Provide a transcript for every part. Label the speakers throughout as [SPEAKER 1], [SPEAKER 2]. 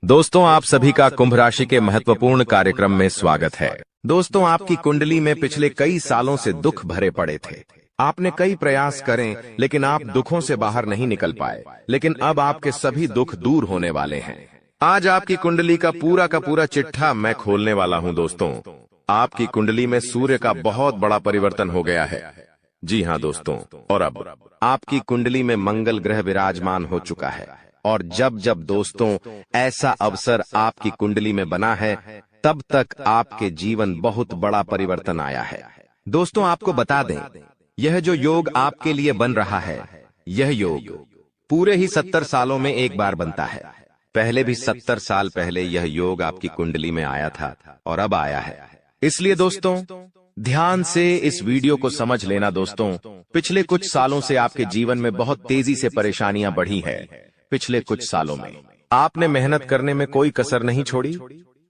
[SPEAKER 1] दोस्तों, आप सभी का कुंभ राशि के महत्वपूर्ण कार्यक्रम में स्वागत है। दोस्तों, आपकी कुंडली में पिछले कई सालों से दुख भरे पड़े थे। आपने कई प्रयास करें, लेकिन आप दुखों से बाहर नहीं निकल पाए। लेकिन अब आपके सभी दुख दूर होने वाले हैं। आज आपकी कुंडली का पूरा चिट्ठा मैं खोलने वाला हूं। दोस्तों, आपकी कुंडली में सूर्य का बहुत बड़ा परिवर्तन हो गया है। जी हाँ दोस्तों, और अब आपकी कुंडली में मंगल ग्रह विराजमान हो चुका है। और जब जब दोस्तों ऐसा अवसर आपकी कुंडली में बना है, तब तक आपके जीवन बहुत बड़ा परिवर्तन आया है। दोस्तों, आपको बता दें, यह जो योग आपके लिए बन रहा है, यह योग पूरे ही 70 सालों में एक बार बनता है। पहले भी 70 साल पहले यह योग आपकी कुंडली में आया था और अब आया है। इसलिए दोस्तों, ध्यान से इस वीडियो को समझ लेना। दोस्तों, पिछले कुछ सालों से आपके जीवन में बहुत तेजी से परेशानियां बढ़ी है। पिछले कुछ सालों में आपने मेहनत करने में कोई कसर नहीं छोड़ी,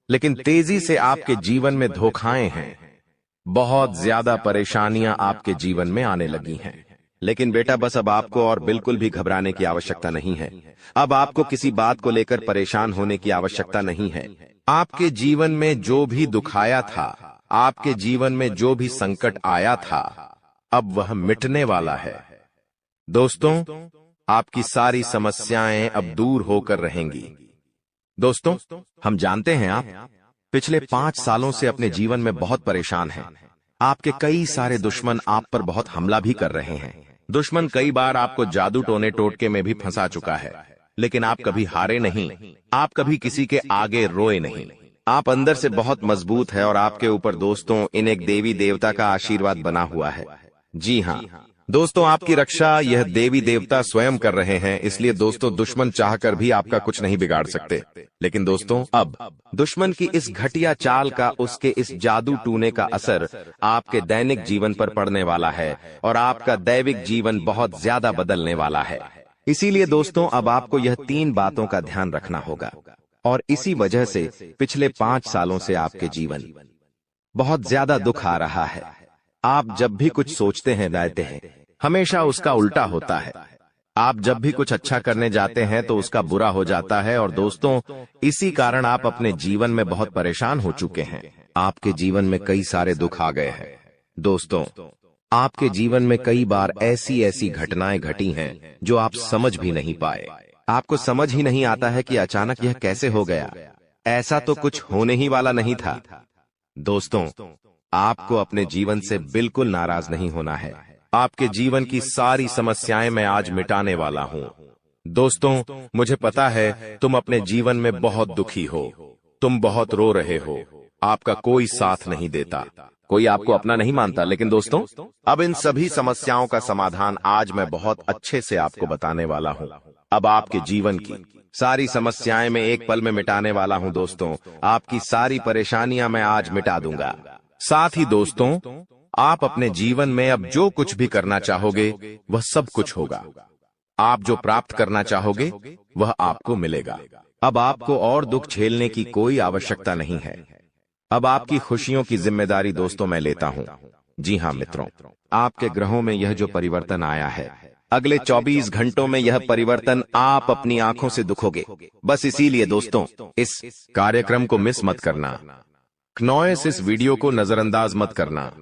[SPEAKER 1] लेकिन तेजी से आपके जीवन में धोखाएं हैं। बहुत ज्यादा परेशानियां आपके जीवन में आने लगी हैं। लेकिन बेटा, बस अब आपको और बिल्कुल भी घबराने की आवश्यकता नहीं है। अब आपको किसी बात को लेकर परेशान होने की आवश्यकता नहीं है। आपके जीवन में जो भी दुख आया था, आपके जीवन में जो भी संकट आया था, अब वह मिटने वाला है। दोस्तों, आपकी सारी समस्याएं अब दूर होकर रहेंगी। दोस्तों, हम जानते हैं आप पिछले 5 सालों से अपने जीवन में बहुत परेशान हैं। आपके कई सारे दुश्मन आप पर बहुत हमला भी कर रहे हैं। दुश्मन कई बार आपको जादू टोने टोटके में भी फंसा चुका है, लेकिन आप कभी हारे नहीं। आप कभी किसी के आगे रोए नहीं। आप अंदर से बहुत मजबूत है और आपके ऊपर दोस्तों इन एक देवी देवता का आशीर्वाद बना हुआ है। जी हाँ दोस्तों, आपकी रक्षा यह देवी देवता स्वयं कर रहे हैं। इसलिए दोस्तों, दुश्मन चाहकर भी आपका कुछ नहीं बिगाड़ सकते। लेकिन दोस्तों, अब दुश्मन की इस घटिया चाल का, उसके इस जादू टूने का असर आपके दैनिक जीवन पर पड़ने वाला है और आपका दैविक जीवन बहुत ज्यादा बदलने वाला है। इसीलिए दोस्तों, अब आपको यह 3 बातों का ध्यान रखना होगा। और इसी वजह से पिछले 5 सालों से आपके जीवन बहुत ज्यादा दुख आ रहा है। आप जब भी कुछ सोचते हैं, दायते हैं, हमेशा उसका उल्टा होता है। आप जब भी कुछ अच्छा करने जाते हैं तो उसका बुरा हो जाता है। और दोस्तों, इसी कारण आप अपने जीवन में बहुत परेशान हो चुके हैं। आपके जीवन में कई सारे दुख आ गए हैं। दोस्तों, आपके जीवन में कई बार ऐसी घटनाएं घटी हैं जो आप समझ भी नहीं पाए। आपको समझ ही नहीं आता है कि अचानक यह कैसे हो गया। ऐसा तो कुछ होने ही वाला नहीं था। दोस्तों, आपको अपने जीवन से बिल्कुल नाराज नहीं होना है। आपके जीवन की सारी समस्याएं मैं आज मिटाने वाला हूं। दोस्तों, मुझे पता है तुम अपने जीवन में बहुत दुखी हो। तुम बहुत रो रहे हो। आपका कोई साथ नहीं देता, कोई आपको अपना नहीं मानता। लेकिन दोस्तों, अब इन सभी समस्याओं का समाधान आज मैं बहुत अच्छे से आपको बताने वाला हूं। अब आपके जीवन की सारी समस्याएं मैं एक पल में मिटाने वाला हूं। दोस्तों, आपकी सारी परेशानियां मैं आज मिटा दूंगा। साथ ही दोस्तों, आप अपने जीवन में अब जो कुछ भी करना चाहोगे, वह सब कुछ होगा। आप जो प्राप्त करना चाहोगे, वह आपको मिलेगा। अब आपको और दुख झेलने की कोई आवश्यकता नहीं है। अब आपकी खुशियों की जिम्मेदारी दोस्तों मैं लेता हूं। जी हाँ मित्रों, आपके ग्रहों में यह जो परिवर्तन आया है, अगले 24 घंटों में यह परिवर्तन आप अपनी आंखों से दिखोगे। बस इसीलिए दोस्तों, इस कार्यक्रम को मिस मत करना। क्नौएस इस वीडियो को नजरअंदाज मत करना।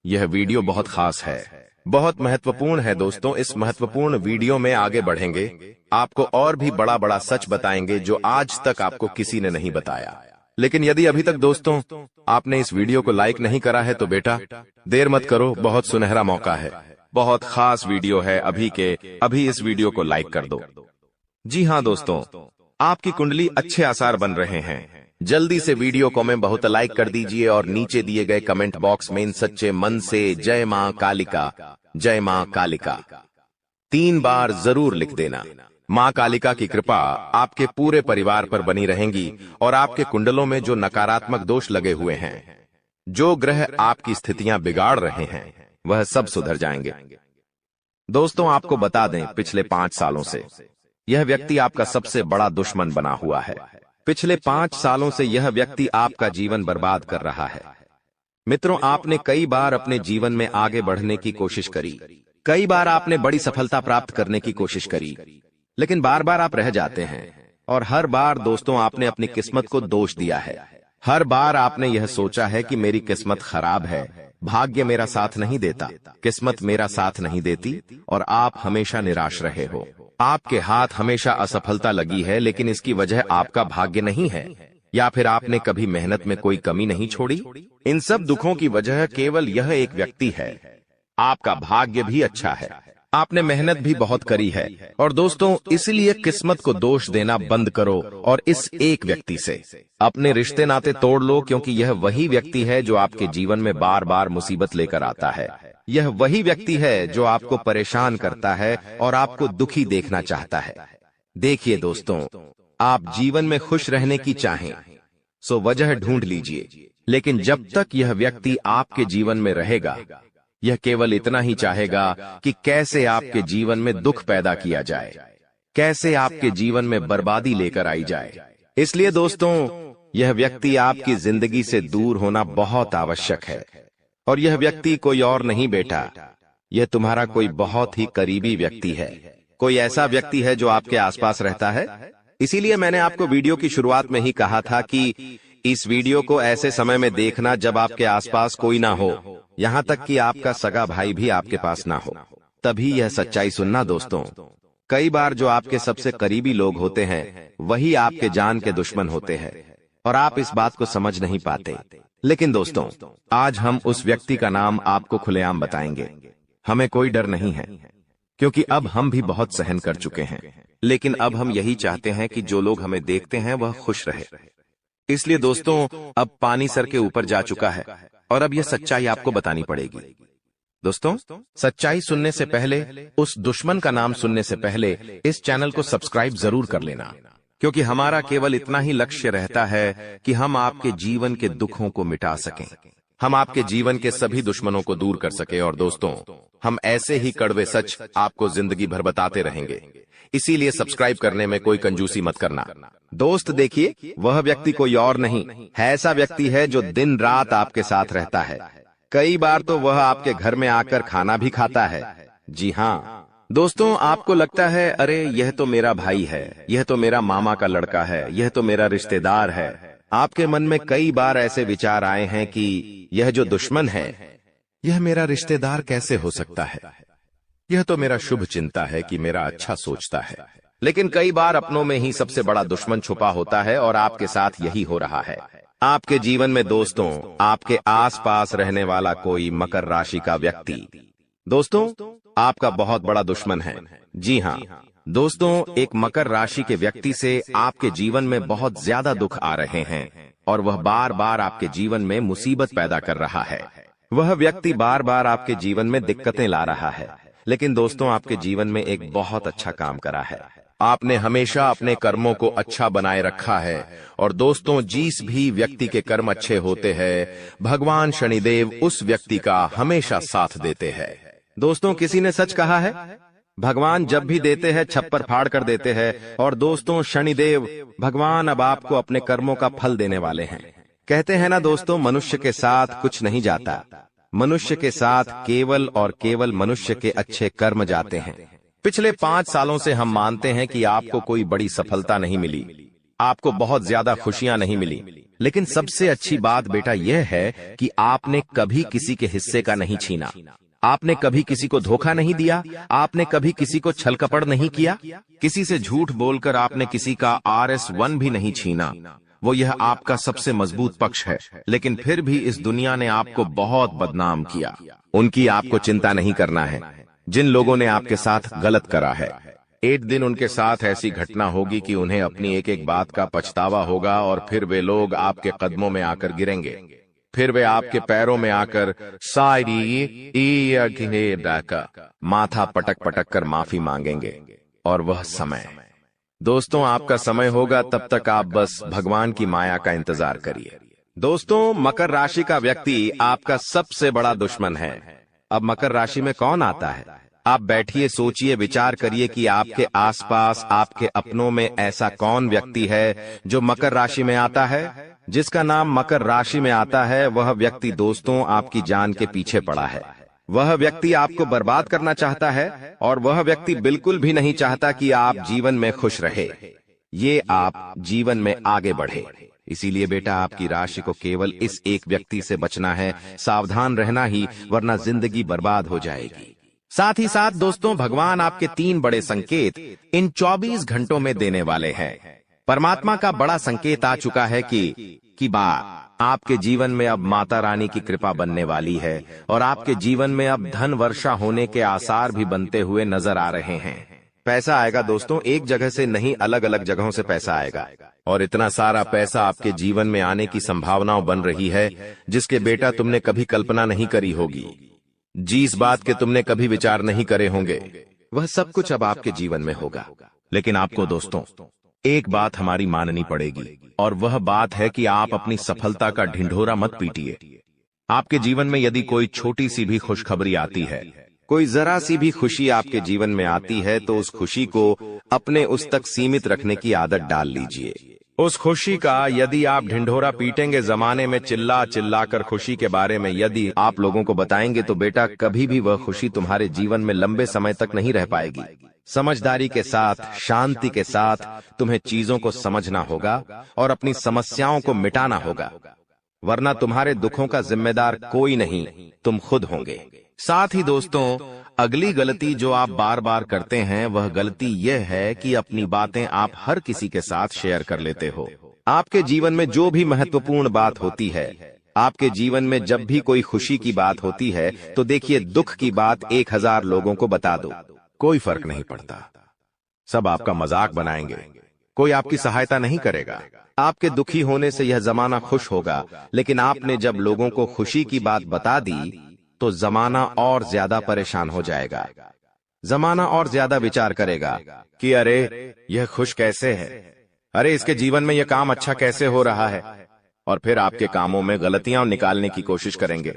[SPEAKER 1] यह वीडियो बहुत खास है, बहुत महत्वपूर्ण है। दोस्तों, इस महत्वपूर्ण वीडियो में आगे बढ़ेंगे, आपको और भी बड़ा सच बताएंगे जो आज तक आपको किसी ने नहीं बताया। लेकिन यदि अभी तक दोस्तों आपने इस वीडियो को लाइक नहीं करा है तो बेटा देर मत करो, बहुत सुनहरा मौका है। बहुत खास वीडियो है, अभी इस वीडियो को लाइक कर दो। जी हाँ दोस्तों, आपकी कुंडली अच्छे आसार बन रहे हैं। जल्दी से वीडियो को में बहुत लाइक कर दीजिए और नीचे दिए गए कमेंट बॉक्स में इन सच्चे मन से जय मां कालिका, जय मां कालिका 3 बार जरूर लिख देना। मां कालिका की कृपा आपके पूरे परिवार पर बनी रहेंगी और आपके कुंडलों में जो नकारात्मक दोष लगे हुए हैं, जो ग्रह आपकी स्थितियां बिगाड़ रहे हैं, वह सब सुधर जाएंगे। दोस्तों, आपको बता दें, पिछले 5 सालों से यह व्यक्ति आपका सबसे बड़ा दुश्मन बना हुआ है। पिछले 5 सालों से यह व्यक्ति आपका जीवन बर्बाद कर रहा है। मित्रों, आपने कई बार अपने जीवन में आगे बढ़ने की कोशिश करी, कई बार आपने बड़ी सफलता प्राप्त करने की कोशिश करी, लेकिन बार बार आप रह जाते हैं और हर बार दोस्तों आपने अपनी किस्मत को दोष दिया है। हर बार आपने यह सोचा है कि मेरी किस्मत खराब है, भाग्य मेरा साथ नहीं देता, किस्मत मेरा साथ नहीं देती, और आप हमेशा निराश रहे हो। आपके हाथ हमेशा असफलता लगी है, लेकिन इसकी वजह आपका भाग्य नहीं है, या फिर आपने कभी मेहनत में कोई कमी नहीं छोड़ी। इन सब दुखों की वजह केवल यह एक व्यक्ति है। आपका भाग्य भी अच्छा है, आपने मेहनत भी बहुत करी है। और दोस्तों, इसलिए किस्मत को दोष देना बंद करो और इस एक व्यक्ति से अपने रिश्ते नाते तोड़ लो, क्योंकि यह वही व्यक्ति है जो आपके जीवन में बार बार मुसीबत लेकर आता है। यह वही व्यक्ति है जो आपको परेशान करता है और आपको दुखी देखना चाहता है। देखिए दोस्तों, आप जीवन में खुश रहने की चाहें सो वजह ढूंढ लीजिए, लेकिन जब तक यह व्यक्ति आपके जीवन में रहेगा, यह केवल इतना ही चाहेगा कि कैसे आपके जीवन में दुख पैदा किया जाए, कैसे आपके जीवन में बर्बादी लेकर आई जाए। इसलिए दोस्तों, यह व्यक्ति आपकी जिंदगी से दूर होना बहुत आवश्यक है। और यह व्यक्ति कोई और नहीं बेटा, यह तुम्हारा कोई बहुत ही करीबी व्यक्ति है, कोई ऐसा व्यक्ति है जो आपके आसपास रहता है। इसीलिए मैंने आपको वीडियो की शुरुआत में ही कहा था कि इस वीडियो को ऐसे समय में देखना जब आपके आसपास कोई ना हो, यहाँ तक कि आपका सगा भाई भी आपके पास ना हो, तभी यह सच्चाई सुनना दोस्तों। कई बार जो आपके सबसे करीबी लोग होते हैं वही आपके जान के दुश्मन होते हैं, और आप इस बात को समझ नहीं पाते। लेकिन दोस्तों, आज हम उस व्यक्ति का नाम आपको खुलेआम बताएंगे। हमें कोई डर नहीं है, क्योंकि अब हम भी बहुत सहन कर चुके हैं। लेकिन अब हम यही चाहते हैं कि जो लोग हमें देखते हैं वह खुश रहे। इसलिए दोस्तों, अब पानी सर के ऊपर जा चुका है और अब यह सच्चाई आपको बतानी पड़ेगी। दोस्तों, सच्चाई सुनने से पहले, उस दुश्मन का नाम सुनने से पहले इस चैनल को सब्सक्राइब जरूर कर लेना, क्योंकि हमारा केवल इतना ही लक्ष्य रहता है कि हम आपके जीवन के दुखों को मिटा सकें, हम आपके जीवन के सभी दुश्मनों को दूर कर सके। और दोस्तों, हम ऐसे ही कड़वे सच आपको जिंदगी भर बताते रहेंगे। इसीलिए सब्सक्राइब करने में कोई कंजूसी मत करना। दोस्त देखिए, वह व्यक्ति कोई और नहीं है, ऐसा व्यक्ति है जो दिन रात आपके साथ रहता है। कई बार तो वह आपके घर में आकर खाना भी खाता है। जी हाँ दोस्तों, आपको लगता है अरे यह तो मेरा भाई है, यह तो मेरा मामा का लड़का है, यह तो मेरा रिश्तेदार है। आपके मन में कई बार ऐसे विचार आए हैं कि यह जो दुश्मन है यह मेरा रिश्तेदार कैसे हो सकता है, यह तो मेरा शुभ चिंता है कि मेरा अच्छा सोचता है। लेकिन कई बार अपनों में ही सबसे बड़ा दुश्मन छुपा होता है, और आपके साथ यही हो रहा है। आपके जीवन में दोस्तों, आपके आसपास रहने वाला कोई मकर राशि का व्यक्ति दोस्तों आपका बहुत बड़ा दुश्मन है। जी हाँ दोस्तों, एक मकर राशि के व्यक्ति से आपके जीवन में बहुत ज्यादा दुख आ रहे हैं, और वह बार बार आपके जीवन में मुसीबत पैदा कर रहा है। वह व्यक्ति बार बार आपके जीवन में दिक्कतें ला रहा है। लेकिन दोस्तों, आपके जीवन में एक बहुत अच्छा काम करा है। आपने हमेशा अपने कर्मों को अच्छा बनाए रखा है। और दोस्तों, जिस भी व्यक्ति के कर्म अच्छे होते हैं, भगवान शनिदेव उस व्यक्ति का हमेशा साथ देते हैं। दोस्तों, किसी ने सच कहा है, भगवान जब भी देते हैं छप्पर फाड़ कर देते हैं। और दोस्तों, शनिदेव भगवान अब आपको अपने कर्मों का फल देने वाले हैं। कहते हैं ना दोस्तों, मनुष्य के साथ कुछ नहीं जाता, मनुष्य के साथ केवल और केवल मनुष्य के अच्छे कर्म जाते हैं। पिछले 5 सालों से हम मानते हैं कि आपको कोई बड़ी सफलता नहीं मिली, आपको बहुत ज्यादा खुशियां नहीं मिली, लेकिन सबसे अच्छी बात बेटा यह है कि आपने कभी किसी के हिस्से का नहीं छीना, आपने कभी किसी को धोखा नहीं दिया, आपने कभी किसी को छल कपट नहीं किया, किसी से झूठ बोलकर आपने किसी का RS1 भी नहीं छीना। वो यह आपका सबसे मजबूत पक्ष है। लेकिन फिर भी इस दुनिया ने आपको बहुत बदनाम किया। उनकी आपको चिंता नहीं करना है। जिन लोगों ने आपके साथ गलत करा है, एक दिन उनके साथ ऐसी घटना होगी कि उन्हें अपनी एक एक बात का पछतावा होगा, और फिर वे लोग आपके कदमों में आकर गिरेंगे, फिर वे आपके पैरों में आकर माथा पटक पटक कर माफी मांगेंगे। और वह समय दोस्तों आपका समय होगा, तब तक आप बस भगवान की माया का इंतजार करिए। दोस्तों, मकर राशि का व्यक्ति आपका सबसे बड़ा दुश्मन है। अब मकर राशि में कौन आता है? आप बैठिए, सोचिए, विचार करिए कि आपके आसपास, आपके अपनों में ऐसा कौन व्यक्ति है जो मकर राशि में आता है। जिसका नाम मकर राशि में आता है, वह व्यक्ति दोस्तों आपकी जान के पीछे पड़ा है। वह व्यक्ति आपको बर्बाद करना चाहता है, और वह व्यक्ति बिल्कुल भी नहीं चाहता कि आप जीवन में खुश रहे। ये आप जीवन में आगे बढ़े। इसीलिए बेटा आपकी राशि को केवल इस एक व्यक्ति से बचना है, सावधान रहना ही, वरना जिंदगी बर्बाद हो जाएगी। साथ ही साथ दोस्तों, भगवान आपके 3 बड़े संकेत इन 24 घंटों में देने वाले हैं। परमात्मा का बड़ा संकेत आ चुका है कि आपके जीवन में अब माता रानी की कृपा बनने वाली है और आपके जीवन में अब धन वर्षा होने के आसार भी बनते हुए नजर आ रहे हैं। पैसा आएगा दोस्तों, एक जगह से नहीं, अलग अलग जगहों से पैसा आएगा और इतना सारा पैसा आपके जीवन में आने की संभावनाएं बन रही है जिसके बेटा तुमने कभी कल्पना नहीं करी होगी। जिस बात के तुमने कभी विचार नहीं करे होंगे, वह सब कुछ अब आपके जीवन में होगा। लेकिन आपको दोस्तों एक बात हमारी माननी पड़ेगी और वह बात है कि आप अपनी सफलता का ढिंढोरा मत पीटिए। आपके जीवन में यदि कोई छोटी सी भी खुशखबरी आती है, कोई जरा सी भी खुशी आपके जीवन में आती है, तो उस खुशी को अपने उस तक सीमित रखने की आदत डाल लीजिए। उस खुशी का यदि आप ढिंढोरा पीटेंगे, जमाने में चिल्ला चिल्ला कर खुशी के बारे में यदि आप लोगों को बताएंगे, तो बेटा कभी भी वह खुशी तुम्हारे जीवन में लंबे समय तक नहीं रह पाएगी। समझदारी के साथ, शांति के साथ तुम्हें चीजों को समझना होगा और अपनी समस्याओं को मिटाना होगा, वरना तुम्हारे दुखों का जिम्मेदार कोई नहीं, तुम खुद होंगे। साथ ही दोस्तों, अगली गलती जो आप बार बार करते हैं, वह गलती यह है कि अपनी बातें आप हर किसी के साथ शेयर कर लेते हो। आपके जीवन में जो भी महत्वपूर्ण बात होती है, आपके जीवन में जब भी कोई खुशी की बात होती है, तो देखिए दुख की बात 1000 लोगों को बता दो, कोई फर्क नहीं पड़ता। सब आपका मजाक बनाएंगे, कोई आपकी सहायता नहीं करेगा। आपके दुखी होने से यह जमाना खुश होगा, लेकिन आपने जब लोगों को खुशी की बात बता दी तो जमाना और ज्यादा परेशान हो जाएगा। जमाना और ज्यादा विचार करेगा कि अरे यह खुश कैसे है, अरे इसके जीवन में यह काम अच्छा कैसे हो रहा है, और फिर आपके कामों में गलतियां निकालने की कोशिश करेंगे।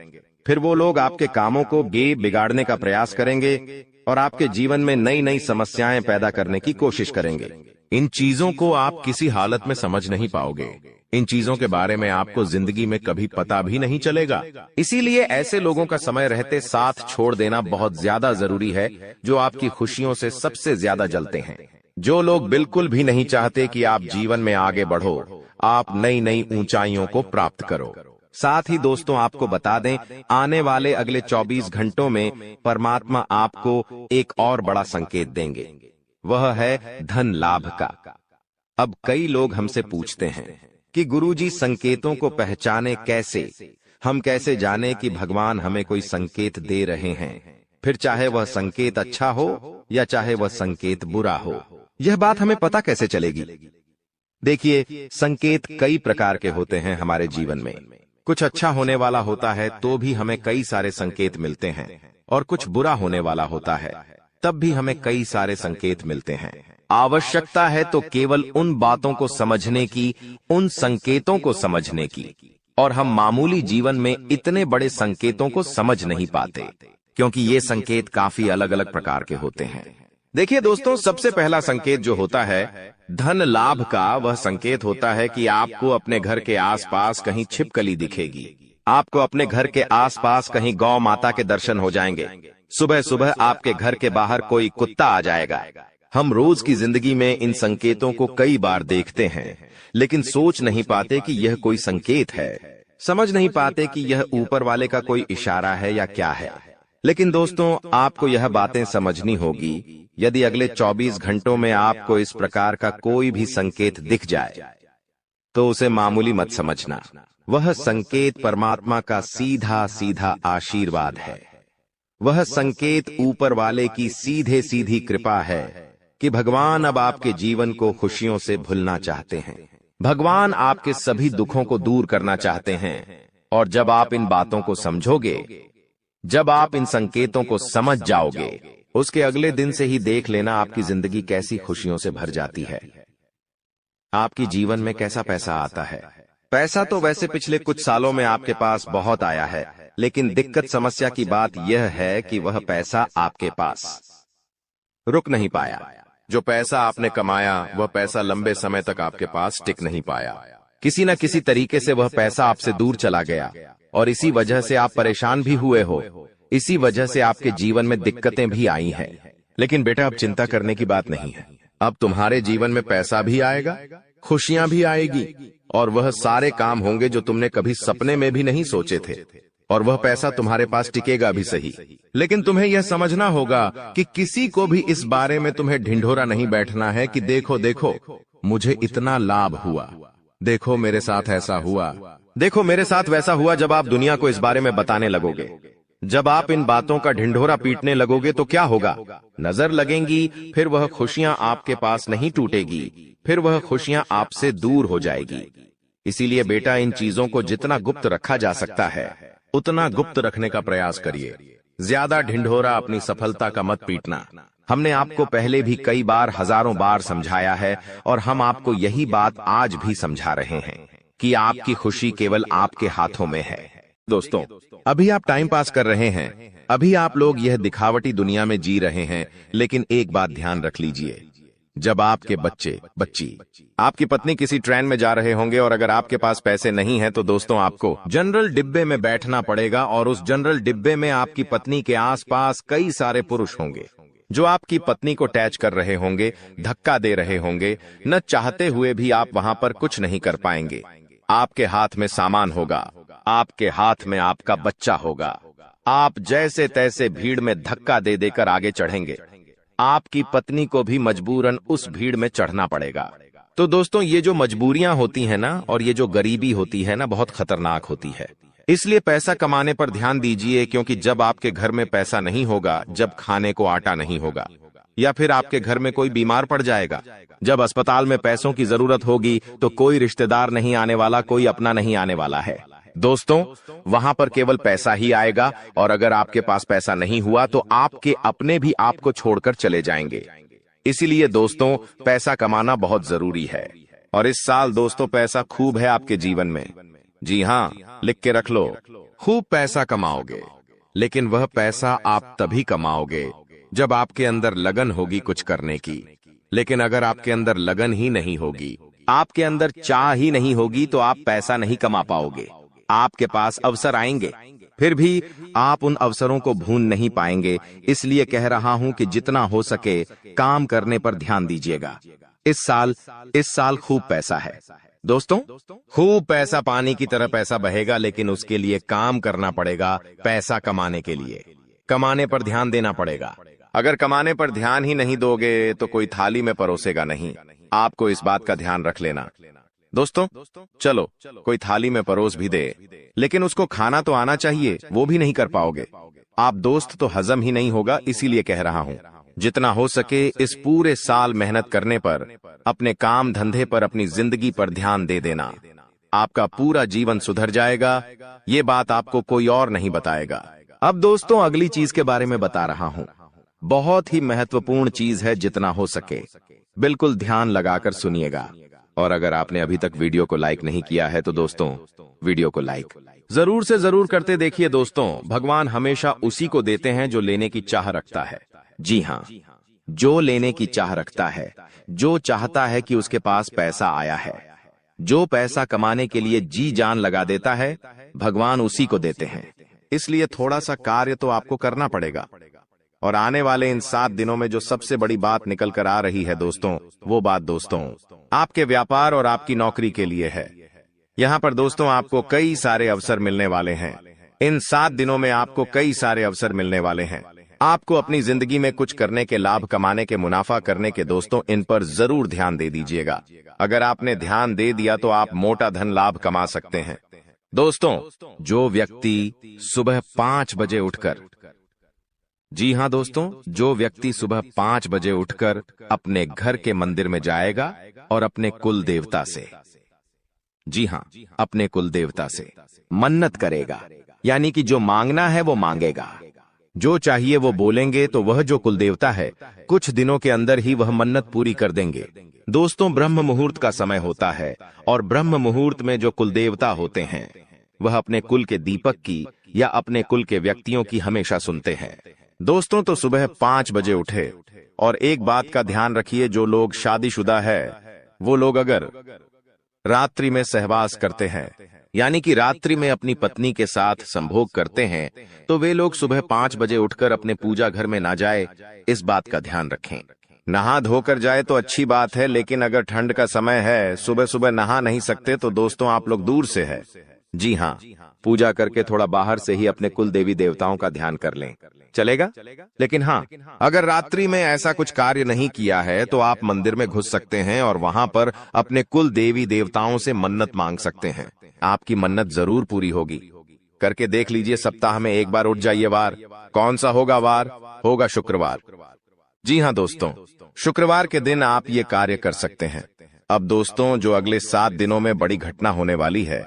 [SPEAKER 1] फिर वो लोग आपके कामों को बिगाड़ने का प्रयास करेंगे और आपके जीवन में नई नई समस्याएं पैदा करने की कोशिश करेंगे। इन चीजों को आप किसी हालत में समझ नहीं पाओगे। इन चीजों के बारे में आपको जिंदगी में कभी पता भी नहीं चलेगा। इसीलिए ऐसे लोगों का समय रहते साथ छोड़ देना बहुत ज्यादा जरूरी है, जो आपकी खुशियों से सबसे ज्यादा जलते हैं। जो लोग बिल्कुल भी नहीं चाहते कि आप जीवन में आगे बढ़ो, आप नई नई ऊंचाइयों को प्राप्त करो। साथ ही दोस्तों, आपको बता दें, आने वाले अगले 24 घंटों में परमात्मा आपको एक और बड़ा संकेत देंगे, वह है धन लाभ का। अब कई लोग हमसे पूछते हैं कि गुरुजी संकेतों को पहचाने कैसे, हम कैसे जाने कि भगवान हमें कोई संकेत दे रहे हैं, फिर चाहे वह संकेत अच्छा हो या चाहे वह संकेत बुरा हो, यह बात हमें पता कैसे चलेगी। देखिए, संकेत कई प्रकार के होते हैं हमारे जीवन में। कुछ अच्छा होने वाला होता है तो भी हमें कई सारे संकेत मिलते हैं, और कुछ बुरा होने वाला होता है तब भी हमें कई सारे संकेत मिलते हैं। आवश्यकता है तो केवल उन बातों को समझने की, उन संकेतों को समझने की, और हम मामूली जीवन में इतने बड़े संकेतों को समझ नहीं पाते, क्योंकि ये संकेत काफी अलग अलग प्रकार के होते हैं। देखिए दोस्तों, सबसे पहला संकेत जो होता है धन लाभ का, वह संकेत होता है कि आपको अपने घर के आसपास कहीं छिपकली दिखेगी। आपको अपने घर के आसपास कहीं गौ माता के दर्शन हो जाएंगे। सुबह सुबह आपके घर के बाहर कोई कुत्ता आ जाएगा। हम रोज की जिंदगी में इन संकेतों को कई बार देखते हैं, लेकिन सोच नहीं पाते कि यह कोई संकेत है, समझ नहीं पाते कि यह ऊपर वाले का कोई इशारा है या क्या है। लेकिन दोस्तों, आपको यह बातें समझनी होगी। यदि अगले 24 घंटों में आपको इस प्रकार का कोई भी संकेत दिख जाए, तो उसे मामूली मत समझना। वह संकेत परमात्मा का सीधा सीधा आशीर्वाद है। वह संकेत ऊपर वाले की सीधे सीधी कृपा है कि भगवान अब आपके जीवन को खुशियों से भुलना चाहते हैं। भगवान आपके सभी दुखों को दूर करना चाहते हैं। और जब आप इन बातों को समझोगे, जब आप इन संकेतों को समझ जाओगे, उसके अगले दिन से ही देख लेना आपकी जिंदगी कैसी खुशियों से भर जाती है। आपकी जीवन में कैसा पैसा आता है। पैसा तो वैसे पिछले कुछ सालों में आपके पास बहुत आया है, लेकिन दिक्कत समस्या की बात यह है कि वह पैसा आपके पास रुक नहीं पाया। जो पैसा आपने कमाया, वह पैसा लंबे समय तक आपके पास टिक नहीं पाया। किसी न किसी तरीके से वह पैसा आपसे दूर चला गया, और इसी वजह से आप परेशान भी हुए हो। इसी वजह से आपके जीवन में दिक्कतें भी आई हैं। लेकिन बेटा, अब चिंता करने की बात नहीं है। अब तुम्हारे जीवन में पैसा भी आएगा, खुशियां भी आएगी, और वह सारे काम होंगे जो तुमने कभी सपने में भी नहीं सोचे थे। और वह पैसा तुम्हारे पास टिकेगा भी सही, लेकिन तुम्हें यह समझना होगा कि किसी को भी इस बारे में तुम्हें ढिंढोरा नहीं बैठना है कि देखो देखो मुझे इतना लाभ हुआ, देखो मेरे साथ ऐसा हुआ, देखो मेरे साथ वैसा हुआ। जब आप दुनिया को इस बारे में बताने लगोगे, जब आप इन बातों का ढिंढोरा पीटने लगोगे तो क्या होगा? नजर लगेंगी, फिर वह खुशियां आपके पास नहीं टूटेगी, फिर वह खुशियां आपसे दूर हो जाएगी। इसीलिए बेटा, इन चीजों को जितना गुप्त रखा जा सकता है उतना गुप्त रखने का प्रयास करिए। ज्यादा ढिंढोरा अपनी सफलता का मत पीटना। हमने आपको पहले भी कई बार, हजारों बार समझाया है, और हम आपको यही बात आज भी समझा रहे हैं कि आपकी खुशी केवल आपके हाथों में है। दोस्तों, अभी आप टाइम पास कर रहे हैं, अभी आप लोग यह दिखावटी दुनिया में जी रहे हैं, लेकिन एक बात ध्यान रख लीजिए, जब आपके बच्चे, बच्ची, आपकी पत्नी किसी ट्रेन में जा रहे होंगे और अगर आपके पास पैसे नहीं हैं तो दोस्तों आपको जनरल डिब्बे में बैठना पड़ेगा, और उस जनरल डिब्बे में आपकी पत्नी के आसपास कई सारे पुरुष होंगे जो आपकी पत्नी को टैच कर रहे होंगे, धक्का दे रहे होंगे। न चाहते हुए भी आप वहां पर कुछ नहीं कर पाएंगे। आपके हाथ में सामान होगा, आपके हाथ में आपका बच्चा होगा, आप जैसे तैसे भीड़ में धक्का दे देकर आगे चढ़ेंगे। आपकी पत्नी को भी मजबूरन उस भीड़ में चढ़ना पड़ेगा। तो दोस्तों, ये जो मजबूरियां होती है ना, और ये जो गरीबी होती है ना, बहुत खतरनाक होती है। इसलिए पैसा कमाने पर ध्यान दीजिए, क्योंकि जब आपके घर में पैसा नहीं होगा, जब खाने को आटा नहीं होगा, या फिर आपके घर में कोई बीमार पड़ जाएगा, जब अस्पताल में पैसों की जरूरत होगी, तो कोई रिश्तेदार नहीं आने वाला, कोई अपना नहीं आने वाला है। दोस्तों, वहां पर केवल पैसा ही आएगा, और अगर आपके पास पैसा नहीं हुआ तो आपके अपने भी आपको छोड़कर चले जाएंगे। इसीलिए दोस्तों, पैसा कमाना बहुत जरूरी है। और इस साल दोस्तों पैसा खूब है आपके जीवन में। जी हाँ, लिख के रख लो, खूब पैसा कमाओगे। लेकिन वह पैसा आप तभी कमाओगे जब आपके अंदर लगन होगी कुछ करने की। लेकिन अगर आपके अंदर लगन ही नहीं होगी, आपके अंदर चाह ही नहीं होगी, तो आप पैसा नहीं कमा पाओगे। आपके पास अवसर आएंगे, फिर भी आप उन अवसरों को भून नहीं पाएंगे। इसलिए कह रहा हूं कि जितना हो सके काम करने पर ध्यान दीजिएगा। इस साल खूब पैसा है दोस्तों, खूब पैसा, पानी की तरह पैसा बहेगा, लेकिन उसके लिए काम करना पड़ेगा। पैसा कमाने के लिए कमाने पर ध्यान देना पड़ेगा। अगर कमाने पर ध्यान ही नहीं दोगे तो कोई थाली में परोसेगा नहीं। आपको इस बात का ध्यान रख लेना। दोस्तों, चलो कोई थाली में परोस भी दे, लेकिन उसको खाना तो आना चाहिए, वो भी नहीं कर पाओगे आप दोस्त, तो हजम ही नहीं होगा। इसीलिए कह रहा हूं, जितना हो सके इस पूरे साल मेहनत करने पर, अपने काम धंधे पर, अपनी जिंदगी पर ध्यान दे देना। आपका पूरा जीवन सुधर जाएगा। ये बात आपको कोई और नहीं बताएगा। अब दोस्तों, अगली चीज के बारे में बता रहा हूं। बहुत ही महत्वपूर्ण चीज है, जितना हो सके बिल्कुल ध्यान लगाकर सुनिएगा। और अगर आपने अभी तक वीडियो को लाइक नहीं किया है तो दोस्तों, वीडियो को लाइक जरूर से जरूर करते देखिए। दोस्तों, भगवान हमेशा उसी को देते हैं जो लेने की चाह रखता है। जी हाँ, जो लेने की चाह रखता है, जो चाहता है कि उसके पास पैसा आया है, जो पैसा कमाने के लिए जी जान लगा देता है, भगवान उसी को देते हैं। इसलिए थोड़ा सा कार्य तो आपको करना पड़ेगा। और आने वाले इन 7 दिनों में जो सबसे बड़ी बात निकल कर आ रही है दोस्तों, वो बात दोस्तों आपके व्यापार और आपकी नौकरी के लिए है। यहाँ पर दोस्तों आपको कई सारे अवसर मिलने वाले हैं। इन 7 दिनों में आपको कई सारे अवसर मिलने वाले हैं। आपको अपनी जिंदगी में कुछ करने के, लाभ कमाने के, मुनाफा करने के दोस्तों, इन पर जरूर ध्यान दे दीजिएगा। अगर आपने ध्यान दे दिया तो आप मोटा धन लाभ कमा सकते हैं। दोस्तों, जो व्यक्ति सुबह 5 बजे उठकर, जी हाँ दोस्तों, जो व्यक्ति सुबह 5 बजे उठकर अपने घर के मंदिर में जाएगा और अपने कुल देवता से, जी हाँ, अपने कुल देवता से मन्नत करेगा, यानी कि जो मांगना है वो मांगेगा, जो चाहिए वो बोलेंगे, तो वह जो कुल देवता है कुछ दिनों के अंदर ही वह मन्नत पूरी कर देंगे। दोस्तों, ब्रह्म मुहूर्त का समय होता है, और ब्रह्म मुहूर्त में जो कुल देवता होते हैं वह अपने कुल के दीपक की या अपने कुल के व्यक्तियों की हमेशा सुनते हैं। दोस्तों, तो सुबह 5 बजे उठे। और एक बात का ध्यान रखिए, जो लोग शादीशुदा है वो लोग अगर रात्रि में सहवास करते हैं, यानी कि रात्रि में अपनी पत्नी के साथ संभोग करते हैं, तो वे लोग सुबह 5 बजे उठकर अपने पूजा घर में ना जाए, इस बात का ध्यान रखें। नहा धोकर जाए तो अच्छी बात है, लेकिन अगर ठंड का समय है, सुबह सुबह नहा नहीं सकते, तो दोस्तों आप लोग दूर से है। जी हाँ, पूजा करके थोड़ा बाहर से ही अपने कुल देवी देवताओं का ध्यान कर लें, चलेगा। लेकिन हाँ, अगर रात्रि में ऐसा कुछ कार्य नहीं किया है तो आप मंदिर में घुस सकते हैं और वहां पर अपने कुल देवी देवताओं से मन्नत मांग सकते हैं। आपकी मन्नत जरूर पूरी होगी। करके देख लीजिए, सप्ताह में एक बार उठ जाइए वार। कौन सा होगा वार? होगा शुक्रवार। जी हाँ दोस्तों, शुक्रवार के दिन आप ये कार्य कर सकते हैं। अब दोस्तों, जो अगले 7 दिनों में बड़ी घटना होने वाली है,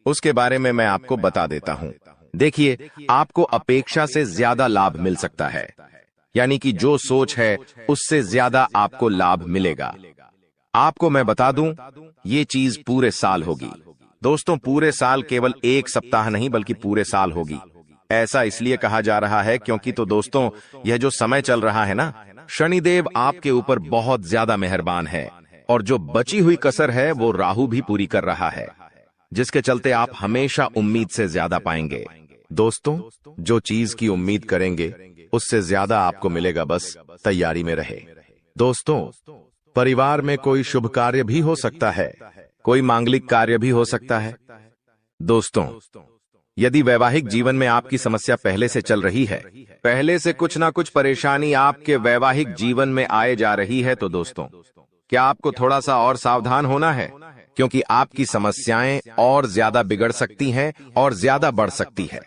[SPEAKER 1] उसके बारे में मैं आपको बता देता हूँ। देखिए, आपको अपेक्षा से ज्यादा लाभ मिल सकता है, यानी कि जो सोच है उससे ज्यादा आपको लाभ मिलेगा। आपको मैं बता दूं, ये चीज पूरे साल होगी। दोस्तों, पूरे साल, केवल एक सप्ताह नहीं बल्कि पूरे साल होगी। ऐसा इसलिए कहा जा रहा है क्योंकि तो दोस्तों, यह जो समय चल रहा है ना, शनिदेव आपके ऊपर बहुत ज्यादा मेहरबान है और जो बची हुई कसर है वो राहु भी पूरी कर रहा है, जिसके चलते आप हमेशा उम्मीद से ज्यादा पाएंगे। दोस्तों, जो चीज की उम्मीद करेंगे उससे ज्यादा आपको मिलेगा, बस तैयारी में रहे। दोस्तों, परिवार में कोई शुभ कार्य भी हो सकता है, कोई मांगलिक कार्य भी हो सकता है। दोस्तों, यदि वैवाहिक जीवन में आपकी समस्या पहले से चल रही है, पहले से कुछ ना कुछ परेशानी आपके वैवाहिक जीवन में आए जा रही है, तो दोस्तों, क्या आपको थोड़ा सा और सावधान होना है, क्योंकि आपकी समस्याएं और ज्यादा बिगड़ सकती हैं और ज्यादा बढ़ सकती है।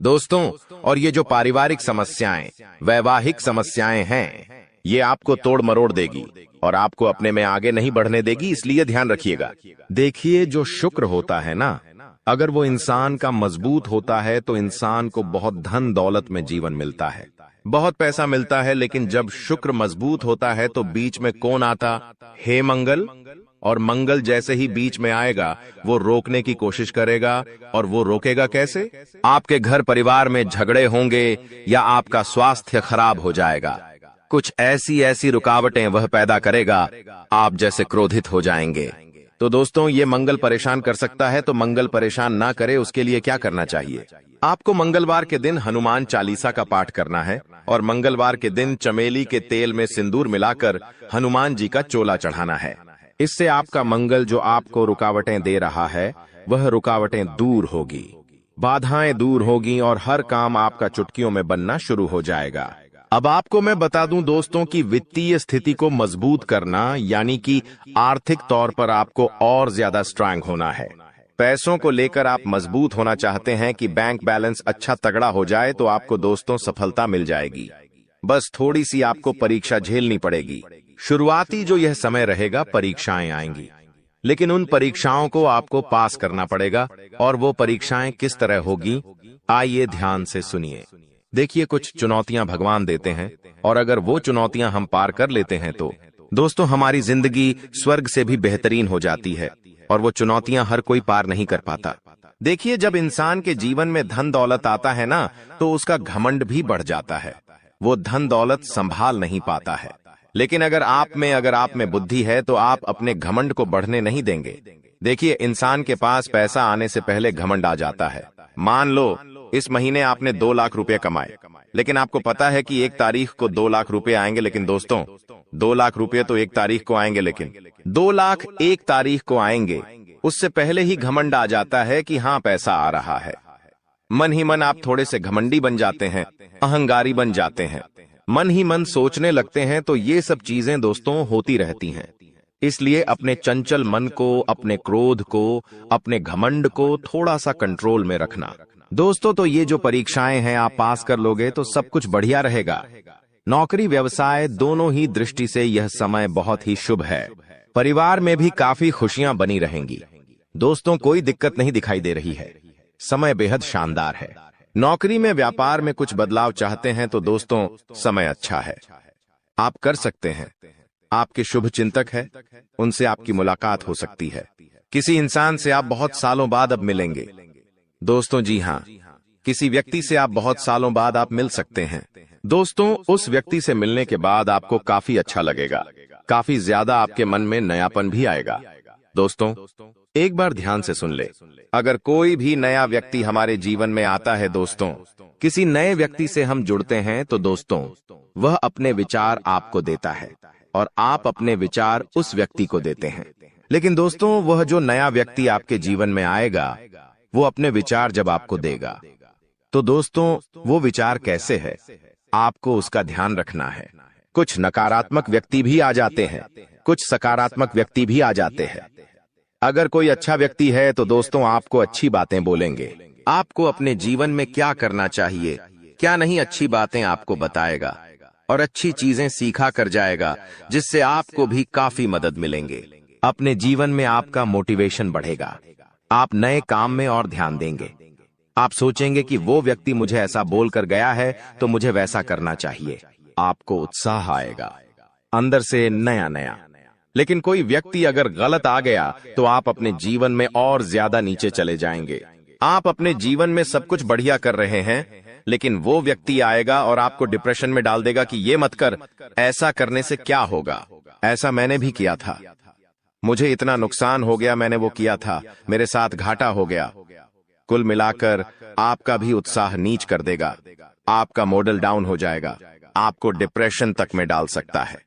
[SPEAKER 1] दोस्तों, और ये जो पारिवारिक समस्याएं, वैवाहिक समस्याएं हैं, ये आपको तोड़ मरोड़ देगी और आपको अपने में आगे नहीं बढ़ने देगी, इसलिए ध्यान रखिएगा। देखिए, जो शुक्र होता है ना, अगर वो इंसान का मजबूत होता है तो इंसान को बहुत धन दौलत में जीवन मिलता है, बहुत पैसा मिलता है। लेकिन जब शुक्र मजबूत होता है तो बीच में कौन आता? हे मंगल। और मंगल जैसे ही बीच में आएगा, वो रोकने की कोशिश करेगा। और वो रोकेगा कैसे? आपके घर परिवार में झगड़े होंगे या आपका स्वास्थ्य खराब हो जाएगा। कुछ ऐसी ऐसी रुकावटें वह पैदा करेगा, आप जैसे क्रोधित हो जाएंगे। तो दोस्तों, ये मंगल परेशान कर सकता है, तो मंगल परेशान ना करे, उसके लिए क्या करना चाहिए? आपको मंगलवार के दिन हनुमान चालीसा का पाठ करना है और मंगलवार के दिन चमेली के तेल में सिंदूर मिलाकर हनुमान जी का चोला चढ़ाना है। इससे आपका मंगल, जो आपको रुकावटें दे रहा है, वह रुकावटें दूर होगी, बाधाएं दूर होगी और हर काम आपका चुटकियों में बनना शुरू हो जाएगा। अब आपको मैं बता दूं दोस्तों कि वित्तीय स्थिति को मजबूत करना, यानी कि आर्थिक तौर पर आपको और ज्यादा स्ट्रांग होना है। पैसों को लेकर आप मजबूत होना चाहते हैं कि बैंक बैलेंस अच्छा तगड़ा हो जाए, तो आपको दोस्तों सफलता मिल जाएगी। बस थोड़ी सी आपको परीक्षा झेलनी पड़ेगी। शुरुआती जो यह समय रहेगा, परीक्षाएं आएंगी, लेकिन उन परीक्षाओं को आपको पास करना पड़ेगा। और वो परीक्षाएं किस तरह होगी, आइए ध्यान से सुनिए। देखिए, कुछ चुनौतियां भगवान देते हैं और अगर वो चुनौतियां हम पार कर लेते हैं तो दोस्तों, हमारी जिंदगी स्वर्ग से भी बेहतरीन हो जाती है। और वो चुनौतियां हर कोई पार नहीं कर पाता। देखिए, जब इंसान के जीवन में धन दौलत आता है ना, तो उसका घमंड भी बढ़ जाता है। वो धन दौलत संभाल नहीं पाता है। लेकिन अगर आप में बुद्धि है तो आप अपने घमंड को बढ़ने नहीं देंगे। देखिए, इंसान के पास पैसा आने से पहले घमंड आ जाता है। मान लो इस महीने आपने 2 लाख रुपए कमाए, लेकिन आपको पता है कि 1 तारीख को 2 लाख रुपए आएंगे। लेकिन दोस्तों, 2 लाख रुपए तो 1 तारीख को आएंगे, लेकिन 2 लाख 1 तारीख को आएंगे, उससे पहले ही घमंड आ जाता है कि हाँ, पैसा आ रहा है। मन ही मन आप थोड़े से घमंडी बन जाते हैं, अहंकारी बन जाते हैं, मन ही मन सोचने लगते हैं। तो ये सब चीजें दोस्तों होती रहती हैं। इसलिए अपने चंचल मन को, अपने क्रोध को, अपने घमंड को थोड़ा सा कंट्रोल में रखना। दोस्तों, तो ये जो परीक्षाएं हैं, आप पास कर लोगे तो सब कुछ बढ़िया रहेगा। नौकरी व्यवसाय दोनों ही दृष्टि से यह समय बहुत ही शुभ है। परिवार में भी काफी खुशियां बनी रहेंगी। दोस्तों, कोई दिक्कत नहीं दिखाई दे रही है, समय बेहद शानदार है। नौकरी में, व्यापार में कुछ बदलाव चाहते हैं तो दोस्तों, समय अच्छा है, आप कर सकते हैं। आपके शुभ चिंतक है, उनसे आपकी मुलाकात हो सकती है। किसी इंसान से आप बहुत सालों बाद अब मिलेंगे। दोस्तों, जी हाँ, किसी व्यक्ति से आप बहुत सालों बाद आप मिल सकते हैं। दोस्तों, उस व्यक्ति से मिलने के बाद आपको काफी अच्छा लगेगा, काफी ज्यादा आपके मन में नयापन भी आएगा। दोस्तों, एक बार ध्यान से सुन ले, अगर कोई भी नया व्यक्ति हमारे जीवन में आता है दोस्तों, किसी नए व्यक्ति से हम जुड़ते हैं तो दोस्तों, वह अपने विचार आपको देता है। और आप अपने विचार उस व्यक्ति को देते हैं। लेकिन दोस्तों, वह जो नया व्यक्ति आपके जीवन में आएगा, वो अपने विचार जब आपको देगा, तो दोस्तों वो विचार कैसे है, आपको उसका ध्यान रखना है। कुछ नकारात्मक व्यक्ति भी आ जाते हैं, कुछ सकारात्मक व्यक्ति भी आ जाते हैं। अगर कोई अच्छा व्यक्ति है तो दोस्तों आपको अच्छी बातें बोलेंगे, आपको अपने जीवन में क्या करना चाहिए, क्या नहीं, अच्छी बातें आपको बताएगा और अच्छी चीजें सीखा कर जाएगा, जिससे आपको भी काफी मदद मिलेंगे। अपने जीवन में आपका मोटिवेशन बढ़ेगा, आप नए काम में और ध्यान देंगे। आप सोचेंगे कि वो व्यक्ति मुझे ऐसा बोलकर गया है तो मुझे वैसा करना चाहिए। आपको उत्साह आएगा अंदर से नया नया। लेकिन कोई व्यक्ति अगर गलत आ गया तो आप अपने जीवन में और ज्यादा नीचे चले जाएंगे। आप अपने जीवन में सब कुछ बढ़िया कर रहे हैं, लेकिन वो व्यक्ति आएगा और आपको डिप्रेशन में डाल देगा कि ये मत कर, ऐसा करने से क्या होगा, ऐसा मैंने भी किया था, मुझे इतना नुकसान हो गया, मैंने वो किया था, मेरे साथ घाटा हो गया। कुल मिलाकर आपका भी उत्साह नीच कर देगा, आपका मॉडल डाउन हो जाएगा, आपको डिप्रेशन तक में डाल सकता है।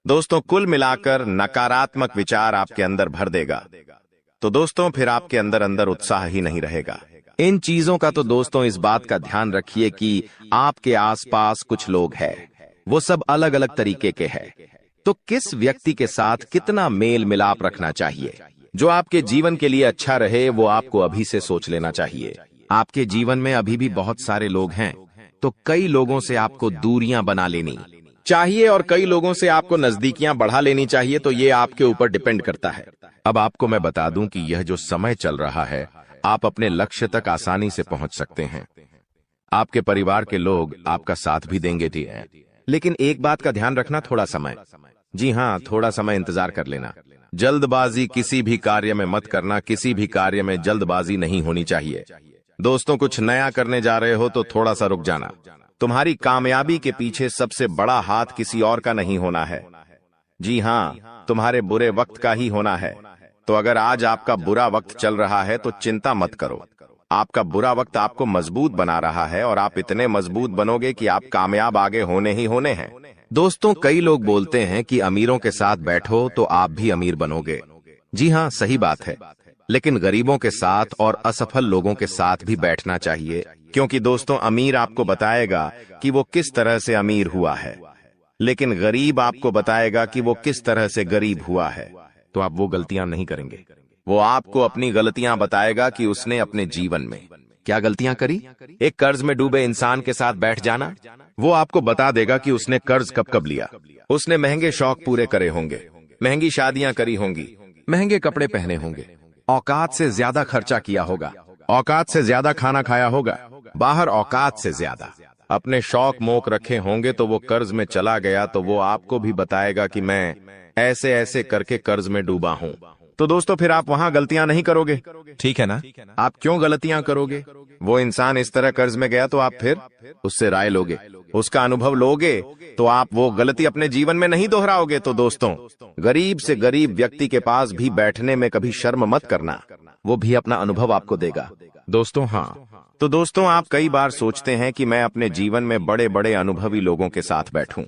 [SPEAKER 1] दोस्तों, कुल मिलाकर नकारात्मक विचार आपके अंदर भर देगा, तो दोस्तों फिर आपके अंदर अंदर उत्साह ही नहीं रहेगा। इन चीजों का तो दोस्तों इस बात का ध्यान रखिए कि आपके आसपास कुछ लोग हैं, वो सब अलग अलग तरीके के हैं, तो किस व्यक्ति के साथ कितना मेल मिलाप रखना चाहिए जो आपके जीवन के लिए अच्छा रहे, वो आपको अभी से सोच लेना चाहिए। आपके जीवन में अभी भी बहुत सारे लोग हैं, तो कई लोगों से आपको दूरियां बना लेनी चाहिए और कई लोगों से आपको नजदीकियां बढ़ा लेनी चाहिए, तो ये आपके ऊपर डिपेंड करता है। अब आपको मैं बता दूं कि यह जो समय चल रहा है, आप अपने लक्ष्य तक आसानी से पहुंच सकते हैं। आपके परिवार के लोग आपका साथ भी देंगे जी, लेकिन एक बात का ध्यान रखना, थोड़ा समय, जी हाँ, थोड़ा समय इंतजार कर लेना। जल्दबाजी किसी भी कार्य में मत करना, किसी भी कार्य में जल्दबाजी नहीं होनी चाहिए। दोस्तों, कुछ नया करने जा रहे हो तो थोड़ा सा रुक जाना। तुम्हारी कामयाबी के पीछे सबसे बड़ा हाथ किसी और का नहीं होना है, जी हाँ, तुम्हारे बुरे वक्त का ही होना है। तो अगर आज आपका बुरा वक्त चल रहा है तो चिंता मत करो, आपका बुरा वक्त आपको मजबूत बना रहा है और आप इतने मजबूत बनोगे कि आप कामयाब आगे होने ही होने हैं। दोस्तों, कई लोग बोलते हैं कि अमीरों के साथ बैठो तो आप भी अमीर बनोगे। जी हाँ, सही बात है, लेकिन गरीबों के साथ और असफल लोगों के साथ भी बैठना चाहिए, क्योंकि दोस्तों अमीर आपको बताएगा कि वो किस तरह से अमीर हुआ है, लेकिन गरीब आपको बताएगा कि वो किस तरह से गरीब हुआ है। तो आप वो गलतियां नहीं करेंगे। वो आपको अपनी गलतियां बताएगा कि उसने अपने जीवन में क्या गलतियां करी। एक कर्ज में डूबे इंसान के साथ बैठ जाना, वो आपको बता देगा कि उसने कर्ज कब कब लिया, उसने महंगे शौक पूरे करे होंगे, महंगी शादियां करी होंगी, महंगे कपड़े पहने होंगे, औकात से ज्यादा खर्चा किया होगा, औकात से ज्यादा खाना खाया होगा, बाहर औकात से ज्यादा अपने शौक मोक रखे होंगे, तो वो कर्ज में चला गया, तो वो आपको भी बताएगा कि मैं ऐसे ऐसे करके कर्ज में डूबा हूं। तो दोस्तों फिर आप वहां गलतियां नहीं करोगे, ठीक है ना? आप क्यों गलतियां करोगे? वो इंसान इस तरह कर्ज में गया तो आप फिर उससे राय लोगे, उसका अनुभव लोगे, तो आप वो गलती अपने जीवन में नहीं दोहराओगे। तो दोस्तों, गरीब से गरीब व्यक्ति के पास भी बैठने में कभी शर्म मत करना, वो भी अपना अनुभव आपको देगा। दोस्तों हाँ, तो दोस्तों आप कई बार सोचते हैं कि मैं अपने जीवन में बड़े बड़े अनुभवी लोगों के साथ बैठूं,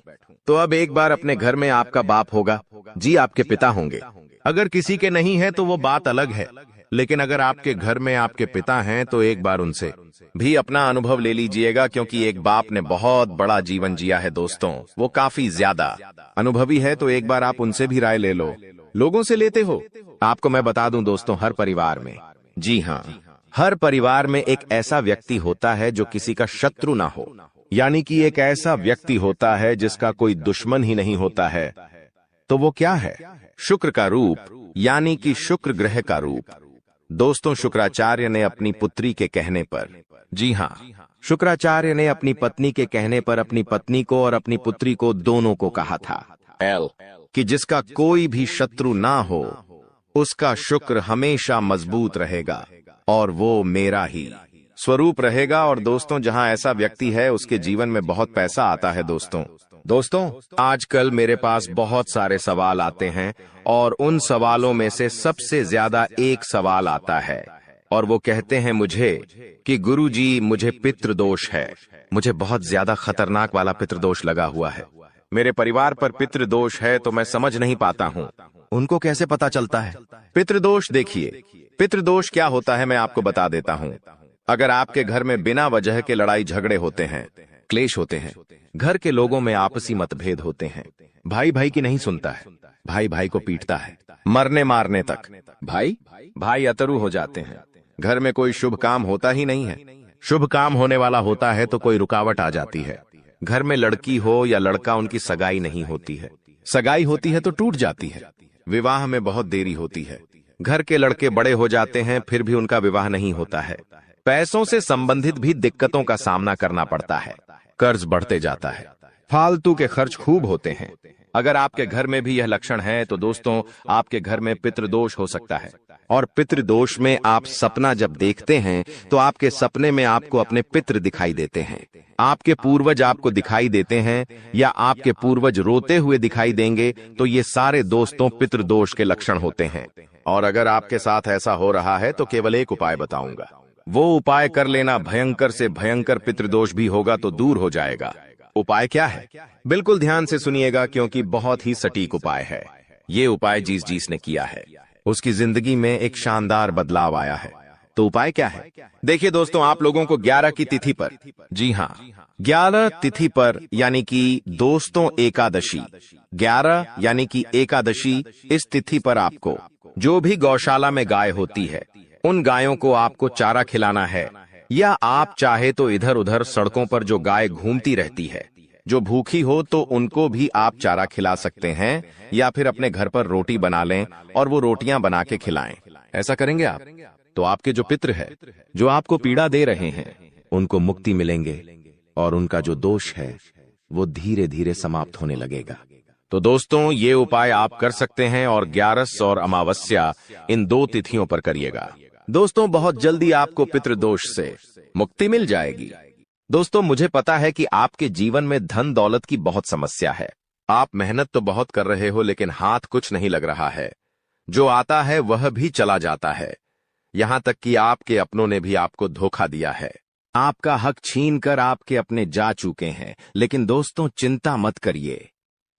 [SPEAKER 1] तो अब एक बार अपने घर में आपका बाप होगा, जी आपके पिता होंगे। अगर किसी के नहीं है तो वो बात अलग है, लेकिन अगर आपके घर में आपके पिता हैं तो एक बार उनसे भी अपना अनुभव ले लीजिएगा, क्योंकि एक बाप ने बहुत बड़ा जीवन जिया है दोस्तों, वो काफी ज्यादा अनुभवी है, तो एक बार आप उनसे भी राय ले लो। लोगों से लेते हो? आपको मैं बता दूं दोस्तों, हर परिवार में, जी हाँ, हर परिवार में एक ऐसा व्यक्ति होता है जो किसी का शत्रु ना हो, यानी कि एक ऐसा व्यक्ति होता है जिसका कोई दुश्मन ही नहीं होता है। तो वो क्या है? शुक्र का रूप, यानी कि शुक्र ग्रह का रूप। दोस्तों, शुक्राचार्य ने अपनी पुत्री के कहने पर, जी हाँ, शुक्राचार्य ने अपनी पत्नी के कहने पर अपनी पत्नी को और अपनी पुत्री को दोनों को कहा था कि जिसका कोई भी शत्रु ना हो उसका शुक्र हमेशा मजबूत रहेगा और वो मेरा ही स्वरूप रहेगा। और दोस्तों, जहां ऐसा व्यक्ति है उसके जीवन में बहुत पैसा आता है। दोस्तों आजकल मेरे पास बहुत सारे सवाल आते हैं और उन सवालों में से सबसे ज्यादा एक सवाल आता है और वो कहते हैं मुझे कि गुरुजी मुझे पितृदोष है, मुझे बहुत ज्यादा खतरनाक वाला पितृदोष लगा हुआ है। मेरे परिवार पर पितृदोष है तो मैं समझ नहीं पाता हूँ। उनको कैसे पता चलता है? पितृदोष देखिए, पितृदोष क्या होता है मैं आपको बता देता हूँ। अगर आपके घर में बिना वजह के लड़ाई झगड़े होते हैं, क्लेश होते हैं, घर के लोगों में आपसी मतभेद होते हैं, भाई भाई की नहीं सुनता है, भाई भाई को पीटता है, मरने मारने तक भाई भाई अतरु हो जाते हैं, घर में कोई शुभ काम होता ही नहीं है, शुभ काम होने वाला होता है तो कोई रुकावट आ जाती है, घर में लड़की हो या लड़का उनकी सगाई नहीं होती है, सगाई होती है तो टूट जाती है, विवाह में बहुत देरी होती है, घर के लड़के बड़े हो जाते हैं फिर भी उनका विवाह नहीं होता है, पैसों से संबंधित भी दिक्कतों का सामना करना पड़ता है, कर्ज बढ़ते जाता है, फालतू के खर्च खूब होते हैं। अगर आपके घर में भी यह लक्षण है तो दोस्तों आपके घर में पितृदोष हो सकता है। और पितृदोष में आप सपना जब देखते हैं तो आपके सपने में आपको अपने पितृ दिखाई देते हैं, आपके पूर्वज आपको दिखाई देते हैं या आपके पूर्वज रोते हुए दिखाई देंगे तो ये सारे दोस्तों पितृदोष के लक्षण होते हैं। और अगर आपके साथ ऐसा हो रहा है तो केवल एक उपाय बताऊंगा, वो उपाय कर लेना, भयंकर से भयंकर पितृदोष भी होगा तो दूर हो जाएगा। उपाय क्या है? बिल्कुल ध्यान से सुनिएगा क्योंकि बहुत ही सटीक उपाय है। ये उपाय जिस ने किया है उसकी जिंदगी में एक शानदार बदलाव आया है। तो उपाय क्या है? देखिए दोस्तों, आप लोगों को 11 की तिथि पर, जी हाँ 11 तिथि पर यानी कि दोस्तों एकादशी, 11 यानी कि एकादशी, इस तिथि पर आपको जो भी गौशाला में गाय होती है उन गायों को आपको चारा खिलाना है, या आप चाहे तो इधर उधर सड़कों पर जो गाय घूमती रहती है, जो भूखी हो तो उनको भी आप चारा खिला सकते हैं, या फिर अपने घर पर रोटी बना लें और वो रोटियां बना के खिलाएं। ऐसा करेंगे आप तो आपके जो पितृ है, जो आपको पीड़ा दे रहे हैं, उनको मुक्ति मिलेंगे और उनका जो दोष है वो धीरे धीरे समाप्त होने लगेगा। तो दोस्तों ये उपाय आप कर सकते हैं और 11 और अमावस्या इन 2 तिथियों पर करिएगा। दोस्तों बहुत जल्दी आपको पितृदोष से मुक्ति मिल जाएगी। दोस्तों मुझे पता है कि आपके जीवन में धन दौलत की बहुत समस्या है, आप मेहनत तो बहुत कर रहे हो लेकिन हाथ कुछ नहीं लग रहा है, जो आता है वह भी चला जाता है, यहां तक कि आपके अपनों ने भी आपको धोखा दिया है, आपका हक छीन कर आपके अपने जा चुके हैं। लेकिन दोस्तों चिंता मत करिए,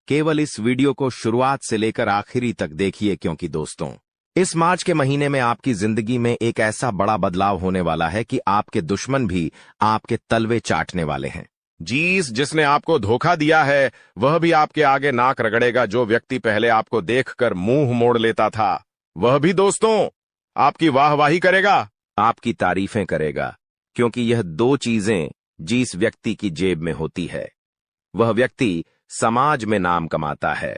[SPEAKER 1] केवल इस वीडियो को शुरुआत से लेकर आखिरी तक देखिए क्योंकि दोस्तों इस मार्च के महीने में आपकी जिंदगी में एक ऐसा बड़ा बदलाव होने वाला है कि आपके दुश्मन भी आपके तलवे चाटने वाले हैं। जिसने आपको धोखा दिया है वह भी आपके आगे नाक रगड़ेगा। जो व्यक्ति पहले आपको देखकर मुंह मोड़ लेता था वह भी दोस्तों आपकी वाहवाही करेगा, आपकी तारीफें करेगा, क्योंकि यह 2 चीजें जिस व्यक्ति की जेब में होती है वह व्यक्ति समाज में नाम कमाता है,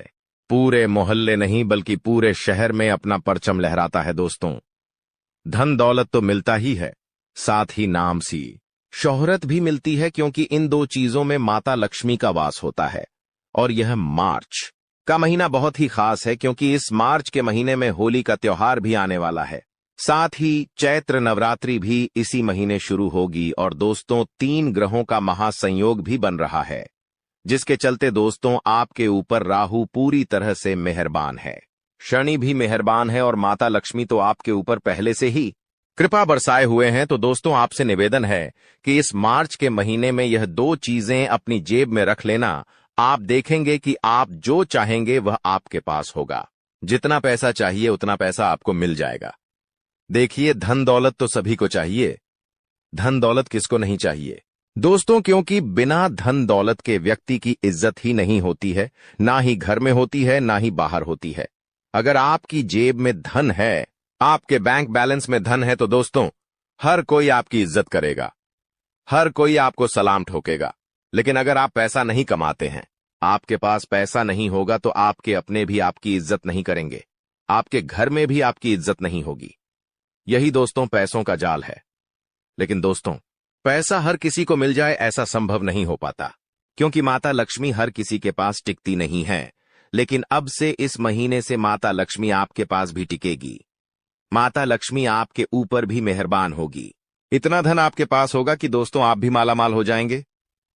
[SPEAKER 1] पूरे मोहल्ले नहीं बल्कि पूरे शहर में अपना परचम लहराता है। दोस्तों धन दौलत तो मिलता ही है, साथ ही नाम सी शोहरत भी मिलती है, क्योंकि इन 2 चीजों में माता लक्ष्मी का वास होता है। और यह मार्च का महीना बहुत ही खास है क्योंकि इस मार्च के महीने में होली का त्योहार भी आने वाला है, साथ ही चैत्र नवरात्रि भी इसी महीने शुरू होगी। और दोस्तों 3 ग्रहों का महासंयोग भी बन रहा है, जिसके चलते दोस्तों आपके ऊपर राहु पूरी तरह से मेहरबान है, शनि भी मेहरबान है और माता लक्ष्मी तो आपके ऊपर पहले से ही कृपा बरसाए हुए हैं। तो दोस्तों आपसे निवेदन है कि इस मार्च के महीने में यह 2 चीजें अपनी जेब में रख लेना। आप देखेंगे कि आप जो चाहेंगे वह आपके पास होगा, जितना पैसा चाहिए उतना पैसा आपको मिल जाएगा। देखिए धन दौलत तो सभी को चाहिए, धन दौलत किसको नहीं चाहिए दोस्तों, क्योंकि बिना धन दौलत के व्यक्ति की इज्जत ही नहीं होती है, ना ही घर में होती है ना ही बाहर होती है। अगर आपकी जेब में धन है, आपके बैंक बैलेंस में धन है तो दोस्तों हर कोई आपकी इज्जत करेगा, हर कोई आपको सलाम ठोकेगा। लेकिन अगर आप पैसा नहीं कमाते हैं, आपके पास पैसा नहीं होगा तो आपके अपने भी आपकी इज्जत नहीं करेंगे, आपके घर में भी आपकी इज्जत नहीं होगी। यही दोस्तों पैसों का जाल है। लेकिन दोस्तों पैसा हर किसी को मिल जाए ऐसा संभव नहीं हो पाता, क्योंकि माता लक्ष्मी हर किसी के पास टिकती नहीं है। लेकिन अब से इस महीने से माता लक्ष्मी आपके पास भी टिकेगी, माता लक्ष्मी आपके ऊपर भी मेहरबान होगी। इतना धन आपके पास होगा कि दोस्तों आप भी मालामाल हो जाएंगे,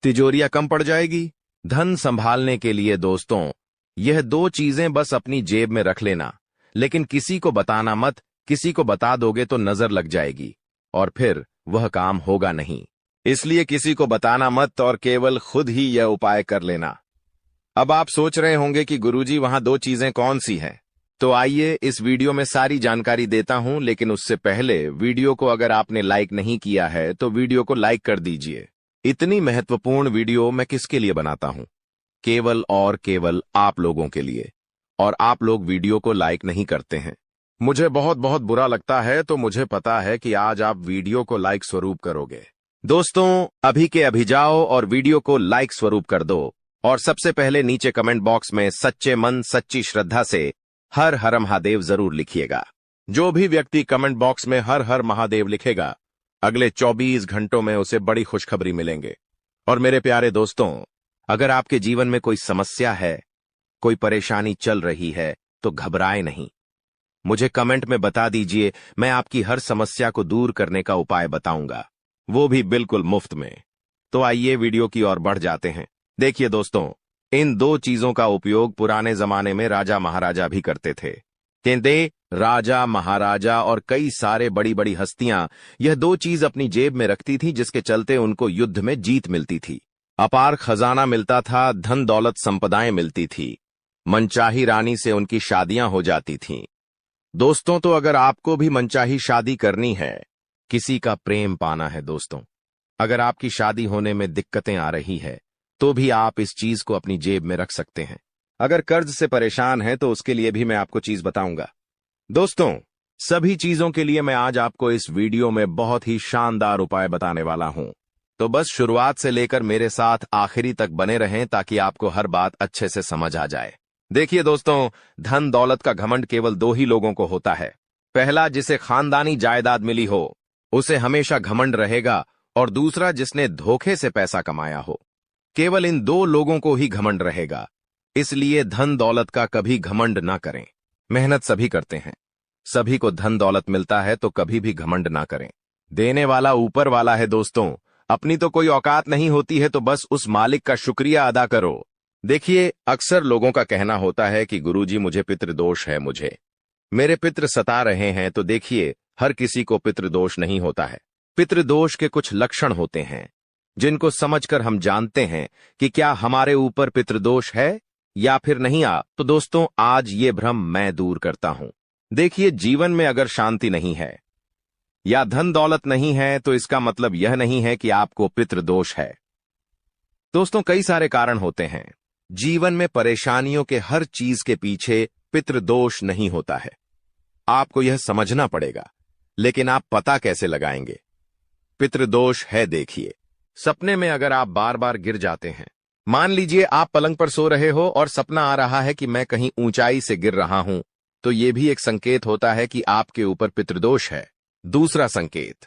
[SPEAKER 1] तिजोरियां कम पड़ जाएगी। धन संभालने के लिए दोस्तों यह 2 चीजें बस अपनी जेब में रख लेना, लेकिन किसी को बताना मत, किसी को बता दोगे तो नजर लग जाएगी और फिर वह काम होगा नहीं। इसलिए किसी को बताना मत और केवल खुद ही यह उपाय कर लेना। अब आप सोच रहे होंगे कि गुरुजी वहां दो चीजें कौन सी हैं। तो आइए इस वीडियो में सारी जानकारी देता हूं, लेकिन उससे पहले वीडियो को अगर आपने लाइक नहीं किया है तो वीडियो को लाइक कर दीजिए। इतनी महत्वपूर्ण वीडियो मैं किसके लिए बनाता हूं? केवल और केवल आप लोगों के लिए। और आप लोग वीडियो को लाइक नहीं करते हैं। मुझे बहुत बहुत बुरा लगता है, तो मुझे पता है कि आज आप वीडियो को लाइक स्वरूप करोगे। दोस्तों, अभी के अभी जाओ और वीडियो को लाइक स्वरूप कर दो, और सबसे पहले नीचे कमेंट बॉक्स में सच्चे मन सच्ची श्रद्धा से हर हर महादेव जरूर लिखिएगा। जो भी व्यक्ति कमेंट बॉक्स में हर हर महादेव लिखेगा, अगले 24 घंटों में उसे बड़ी खुशखबरी मिलेंगे। और मेरे प्यारे दोस्तों, अगर आपके जीवन में कोई समस्या है, कोई परेशानी चल रही है, तो घबराए नहीं। मुझे कमेंट में बता दीजिए, मैं आपकी हर समस्या को दूर करने का उपाय बताऊंगा, वो भी बिल्कुल मुफ्त में। तो आइए वीडियो की ओर बढ़ जाते हैं। देखिए दोस्तों, इन दो चीजों का उपयोग पुराने जमाने में राजा महाराजा भी करते थे। कहते राजा महाराजा और कई सारे बड़ी बड़ी हस्तियां यह दो चीज अपनी जेब में रखती थी, जिसके चलते उनको युद्ध में जीत मिलती थी, अपार खजाना मिलता था, धन दौलत संपदाएं मिलती थी, मनचाही रानी से उनकी शादियां हो जाती थीं। दोस्तों, तो अगर आपको भी मनचाही शादी करनी है, किसी का प्रेम पाना है दोस्तों, अगर आपकी शादी होने में दिक्कतें आ रही है, तो भी आप इस चीज को अपनी जेब में रख सकते हैं। अगर कर्ज से परेशान है तो उसके लिए भी मैं आपको चीज बताऊंगा। दोस्तों, सभी चीजों के लिए मैं आज आपको इस वीडियो में बहुत ही शानदार उपाय बताने वाला हूं। तो बस शुरुआत से लेकर मेरे साथ आखिरी तक बने रहें, ताकि आपको हर बात अच्छे से समझ आ जाए। देखिए दोस्तों, धन दौलत का घमंड केवल दो ही लोगों को होता है। पहला, जिसे खानदानी जायदाद मिली हो, उसे हमेशा घमंड रहेगा, और दूसरा, जिसने धोखे से पैसा कमाया हो। केवल इन दो लोगों को ही घमंड रहेगा। इसलिए धन दौलत का कभी घमंड ना करें। मेहनत सभी करते हैं, सभी को धन दौलत मिलता है, तो कभी भी घमंड ना करें। देने वाला ऊपर वाला है दोस्तों, अपनी तो कोई औकात नहीं होती है, तो बस उस मालिक का शुक्रिया अदा करो। देखिए, अक्सर लोगों का कहना होता है कि गुरुजी मुझे पितृदोष है, मुझे मेरे पितृ सता रहे हैं। तो देखिए, हर किसी को पितृदोष नहीं होता है। पितृदोष के कुछ लक्षण होते हैं, जिनको समझकर हम जानते हैं कि क्या हमारे ऊपर पितृदोष है या फिर नहीं। तो दोस्तों, आज ये भ्रम मैं दूर करता हूं। देखिए, जीवन में अगर शांति नहीं है या धन दौलत नहीं है, तो इसका मतलब यह नहीं है कि आपको पितृदोष है। दोस्तों, कई सारे कारण होते हैं। जीवन में परेशानियों के हर चीज के पीछे पितृदोष नहीं होता है। आपको यह समझना पड़ेगा, लेकिन आप पता कैसे लगाएंगे? पितृदोष है, देखिए, सपने में अगर आप बार बार गिर जाते हैं, मान लीजिए आप पलंग पर सो रहे हो और सपना आ रहा है कि मैं कहीं ऊंचाई से गिर रहा हूं, तो यह भी एक संकेत होता है कि आपके ऊपर पितृदोष है। दूसरा संकेत,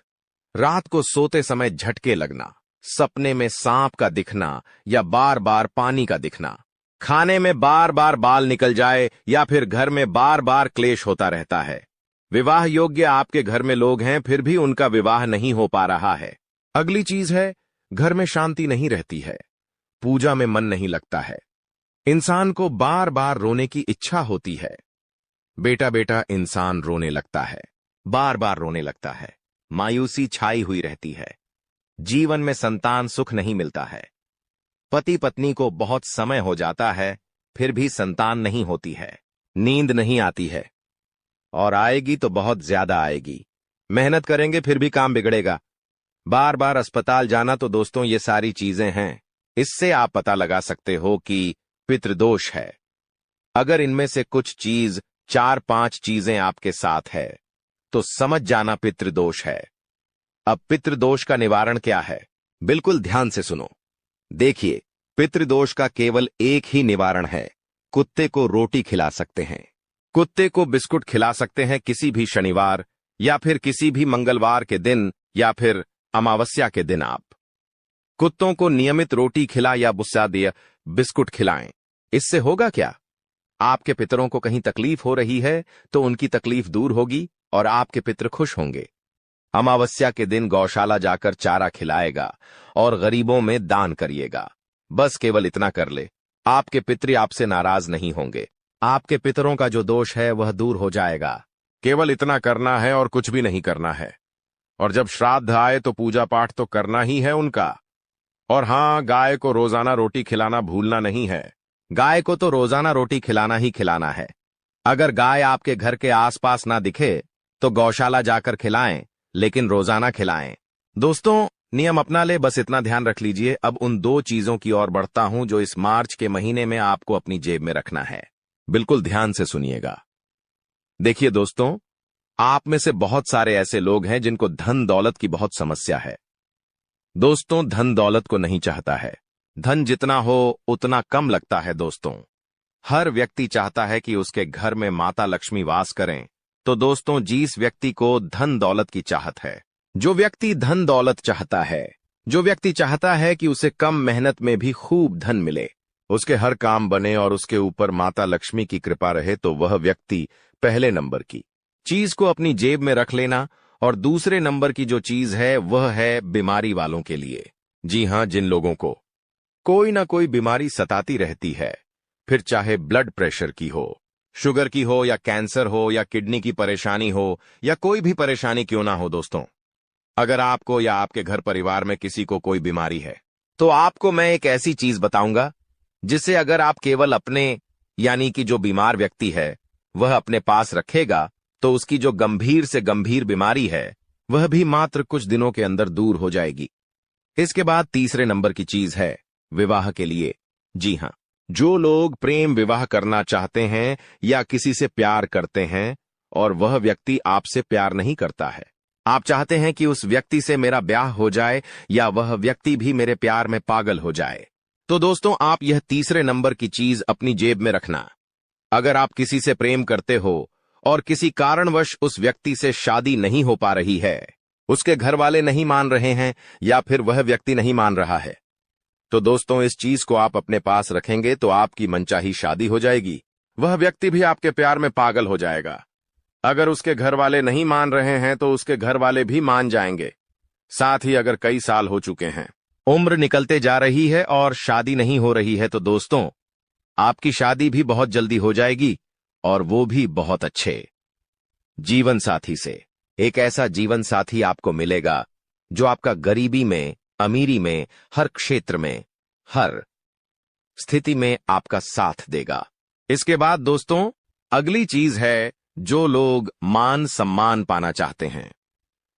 [SPEAKER 1] रात को सोते समय झटके लगना, सपने में सांप का दिखना या बार बार पानी का दिखना, खाने में बार बार बाल निकल जाए, या फिर घर में बार बार क्लेश होता रहता है। विवाह योग्य आपके घर में लोग हैं, फिर भी उनका विवाह नहीं हो पा रहा है। अगली चीज है, घर में शांति नहीं रहती है, पूजा में मन नहीं लगता है, इंसान को बार बार रोने की इच्छा होती है। बेटा बेटा इंसान रोने लगता है, बार बार रोने लगता है, मायूसी छाई हुई रहती है, जीवन में संतान सुख नहीं मिलता है, पति पत्नी को बहुत समय हो जाता है, फिर भी संतान नहीं होती है, नींद नहीं आती है, और आएगी तो बहुत ज्यादा आएगी, मेहनत करेंगे फिर भी काम बिगड़ेगा, बार बार अस्पताल जाना। तो दोस्तों, ये सारी चीजें हैं, इससे आप पता लगा सकते हो कि पितृदोष है। अगर इनमें से कुछ चीज 4-5 चीजें आपके साथ है, तो समझ जाना पितृदोष है। अब पितृदोष का निवारण क्या है? बिल्कुल ध्यान से सुनो। देखिए, पितृदोष का केवल एक ही निवारण है, कुत्ते को रोटी खिला सकते हैं, कुत्ते को बिस्कुट खिला सकते हैं किसी भी शनिवार या फिर किसी भी मंगलवार के दिन या फिर अमावस्या के दिन। आप कुत्तों को नियमित रोटी खिला या भुस्सा दिया बिस्कुट खिलाएं। इससे होगा क्या? आपके पितरों को कहीं तकलीफ हो रही है तो उनकी तकलीफ दूर होगी और आपके पितर खुश होंगे। अमावस्या के दिन गौशाला जाकर चारा खिलाएगा और गरीबों में दान करिएगा। बस केवल इतना कर ले, आपके पितृ आपसे नाराज नहीं होंगे, आपके पितरों का जो दोष है वह दूर हो जाएगा। केवल इतना करना है और कुछ भी नहीं करना है। और जब श्राद्ध आए तो पूजा पाठ तो करना ही है उनका। और हां, गाय को रोजाना रोटी खिलाना भूलना नहीं है। गाय को तो रोजाना रोटी खिलाना ही खिलाना है। अगर गाय आपके घर के आसपास ना दिखे तो गौशाला जाकर खिलाएं, लेकिन रोजाना खिलाएं। दोस्तों, नियम अपना ले, बस इतना ध्यान रख लीजिए। अब उन 2 चीजों की ओर बढ़ता हूं जो इस मार्च के महीने में आपको अपनी जेब में रखना है। बिल्कुल ध्यान से सुनिएगा। देखिए दोस्तों, आप में से बहुत सारे ऐसे लोग हैं जिनको धन दौलत की बहुत समस्या है। दोस्तों, धन दौलत को नहीं चाहता है। धन जितना हो उतना कम लगता है। दोस्तों, हर व्यक्ति चाहता है कि उसके घर में माता लक्ष्मी वास करें। तो दोस्तों, जिस व्यक्ति को धन दौलत की चाहत है, जो व्यक्ति धन दौलत चाहता है, जो व्यक्ति चाहता है कि उसे कम मेहनत में भी खूब धन मिले, उसके हर काम बने और उसके ऊपर माता लक्ष्मी की कृपा रहे, तो वह व्यक्ति पहले नंबर की चीज को अपनी जेब में रख लेना। और दूसरे नंबर की जो चीज है वह है बीमारी वालों के लिए। जी हां, जिन लोगों को कोई ना कोई बीमारी सताती रहती है, फिर चाहे ब्लड प्रेशर की हो, शुगर की हो, या कैंसर हो, या किडनी की परेशानी हो, या कोई भी परेशानी क्यों ना हो। दोस्तों, अगर आपको या आपके घर परिवार में किसी को कोई बीमारी है, तो आपको मैं एक ऐसी चीज बताऊंगा जिसे अगर आप केवल अपने यानी कि जो बीमार व्यक्ति है वह अपने पास रखेगा, तो उसकी जो गंभीर से गंभीर बीमारी है वह भी मात्र कुछ दिनों के अंदर दूर हो जाएगी। इसके बाद तीसरे नंबर की चीज है विवाह के लिए। जी हां, जो लोग प्रेम विवाह करना चाहते हैं या किसी से प्यार करते हैं और वह व्यक्ति आपसे प्यार नहीं करता है, आप चाहते हैं कि उस व्यक्ति से मेरा ब्याह हो जाए या वह व्यक्ति भी मेरे प्यार में पागल हो जाए, तो दोस्तों, आप यह तीसरे नंबर की चीज अपनी जेब में रखना। अगर आप किसी से प्रेम करते हो और किसी कारणवश उस व्यक्ति से शादी नहीं हो पा रही है, उसके घर वाले नहीं मान रहे हैं या फिर वह व्यक्ति नहीं मान रहा है, तो दोस्तों, इस चीज को आप अपने पास रखेंगे तो आपकी मनचाही शादी हो जाएगी। वह व्यक्ति भी आपके प्यार में पागल हो जाएगा। अगर उसके घर वाले नहीं मान रहे हैं तो उसके घर वाले भी मान जाएंगे। साथ ही अगर कई साल हो चुके हैं, उम्र निकलते जा रही है और शादी नहीं हो रही है, तो दोस्तों, आपकी शादी भी बहुत जल्दी हो जाएगी, और वो भी बहुत अच्छे जीवन साथी से। एक ऐसा जीवन साथी आपको मिलेगा जो आपका गरीबी में, अमीरी में, हर क्षेत्र में, हर स्थिति में आपका साथ देगा। इसके बाद दोस्तों, अगली चीज है जो लोग मान सम्मान पाना चाहते हैं,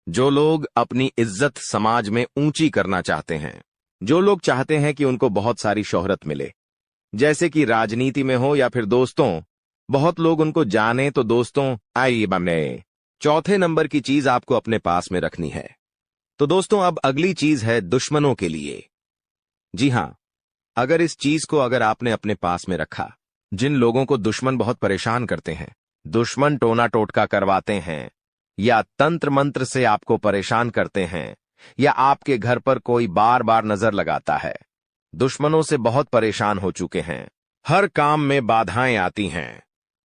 [SPEAKER 1] जो लोग अपनी इज्जत समाज में ऊंची करना चाहते हैं, जो लोग चाहते हैं कि उनको बहुत सारी शोहरत मिले, जैसे कि राजनीति में हो या फिर दोस्तों बहुत लोग उनको जाने, तो दोस्तों, आइए बने चौथे नंबर की चीज आपको अपने पास में रखनी है। तो दोस्तों, अब अगली चीज है दुश्मनों के लिए। जी हां, अगर इस चीज को अगर आपने अपने पास में रखा, जिन लोगों को दुश्मन बहुत परेशान करते हैं, दुश्मन टोना टोटका करवाते हैं, या तंत्र मंत्र से आपको परेशान करते हैं, या आपके घर पर कोई बार बार नजर लगाता है, दुश्मनों से बहुत परेशान हो चुके हैं, हर काम में बाधाएं आती हैं,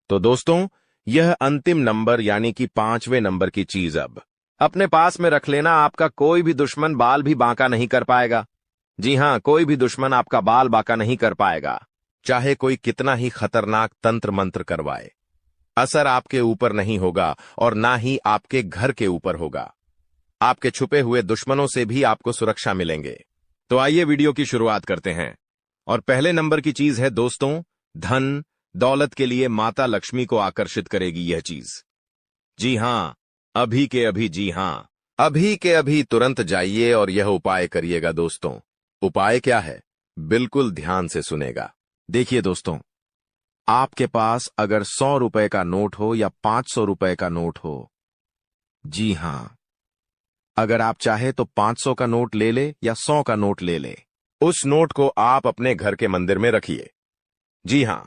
[SPEAKER 1] तो दोस्तों, यह अंतिम नंबर यानी कि 5वें नंबर की चीज अब अपने पास में रख लेना। आपका कोई भी दुश्मन बाल भी बांका नहीं कर पाएगा। जी हां, कोई भी दुश्मन आपका बाल बांका नहीं कर पाएगा, चाहे कोई कितना ही खतरनाक तंत्र मंत्र करवाए। असर आपके ऊपर नहीं होगा और ना ही आपके घर के ऊपर होगा। आपके छुपे हुए दुश्मनों से भी आपको सुरक्षा मिलेंगे। तो आइए वीडियो की शुरुआत करते हैं। और पहले नंबर की चीज है दोस्तों, धन दौलत के लिए माता लक्ष्मी को आकर्षित करेगी यह चीज। जी हां, अभी के अभी, जी हां, अभी के अभी तुरंत जाइए और यह उपाय करिएगा। दोस्तों, उपाय क्या है, बिल्कुल ध्यान से सुनेगा। देखिए दोस्तों, आपके पास अगर 100 रुपए का नोट हो या 500 रुपए का नोट हो, जी हां, अगर आप चाहे तो 500 का नोट ले ले या 100 का नोट ले ले, उस नोट को आप अपने घर के मंदिर में रखिए। जी हां,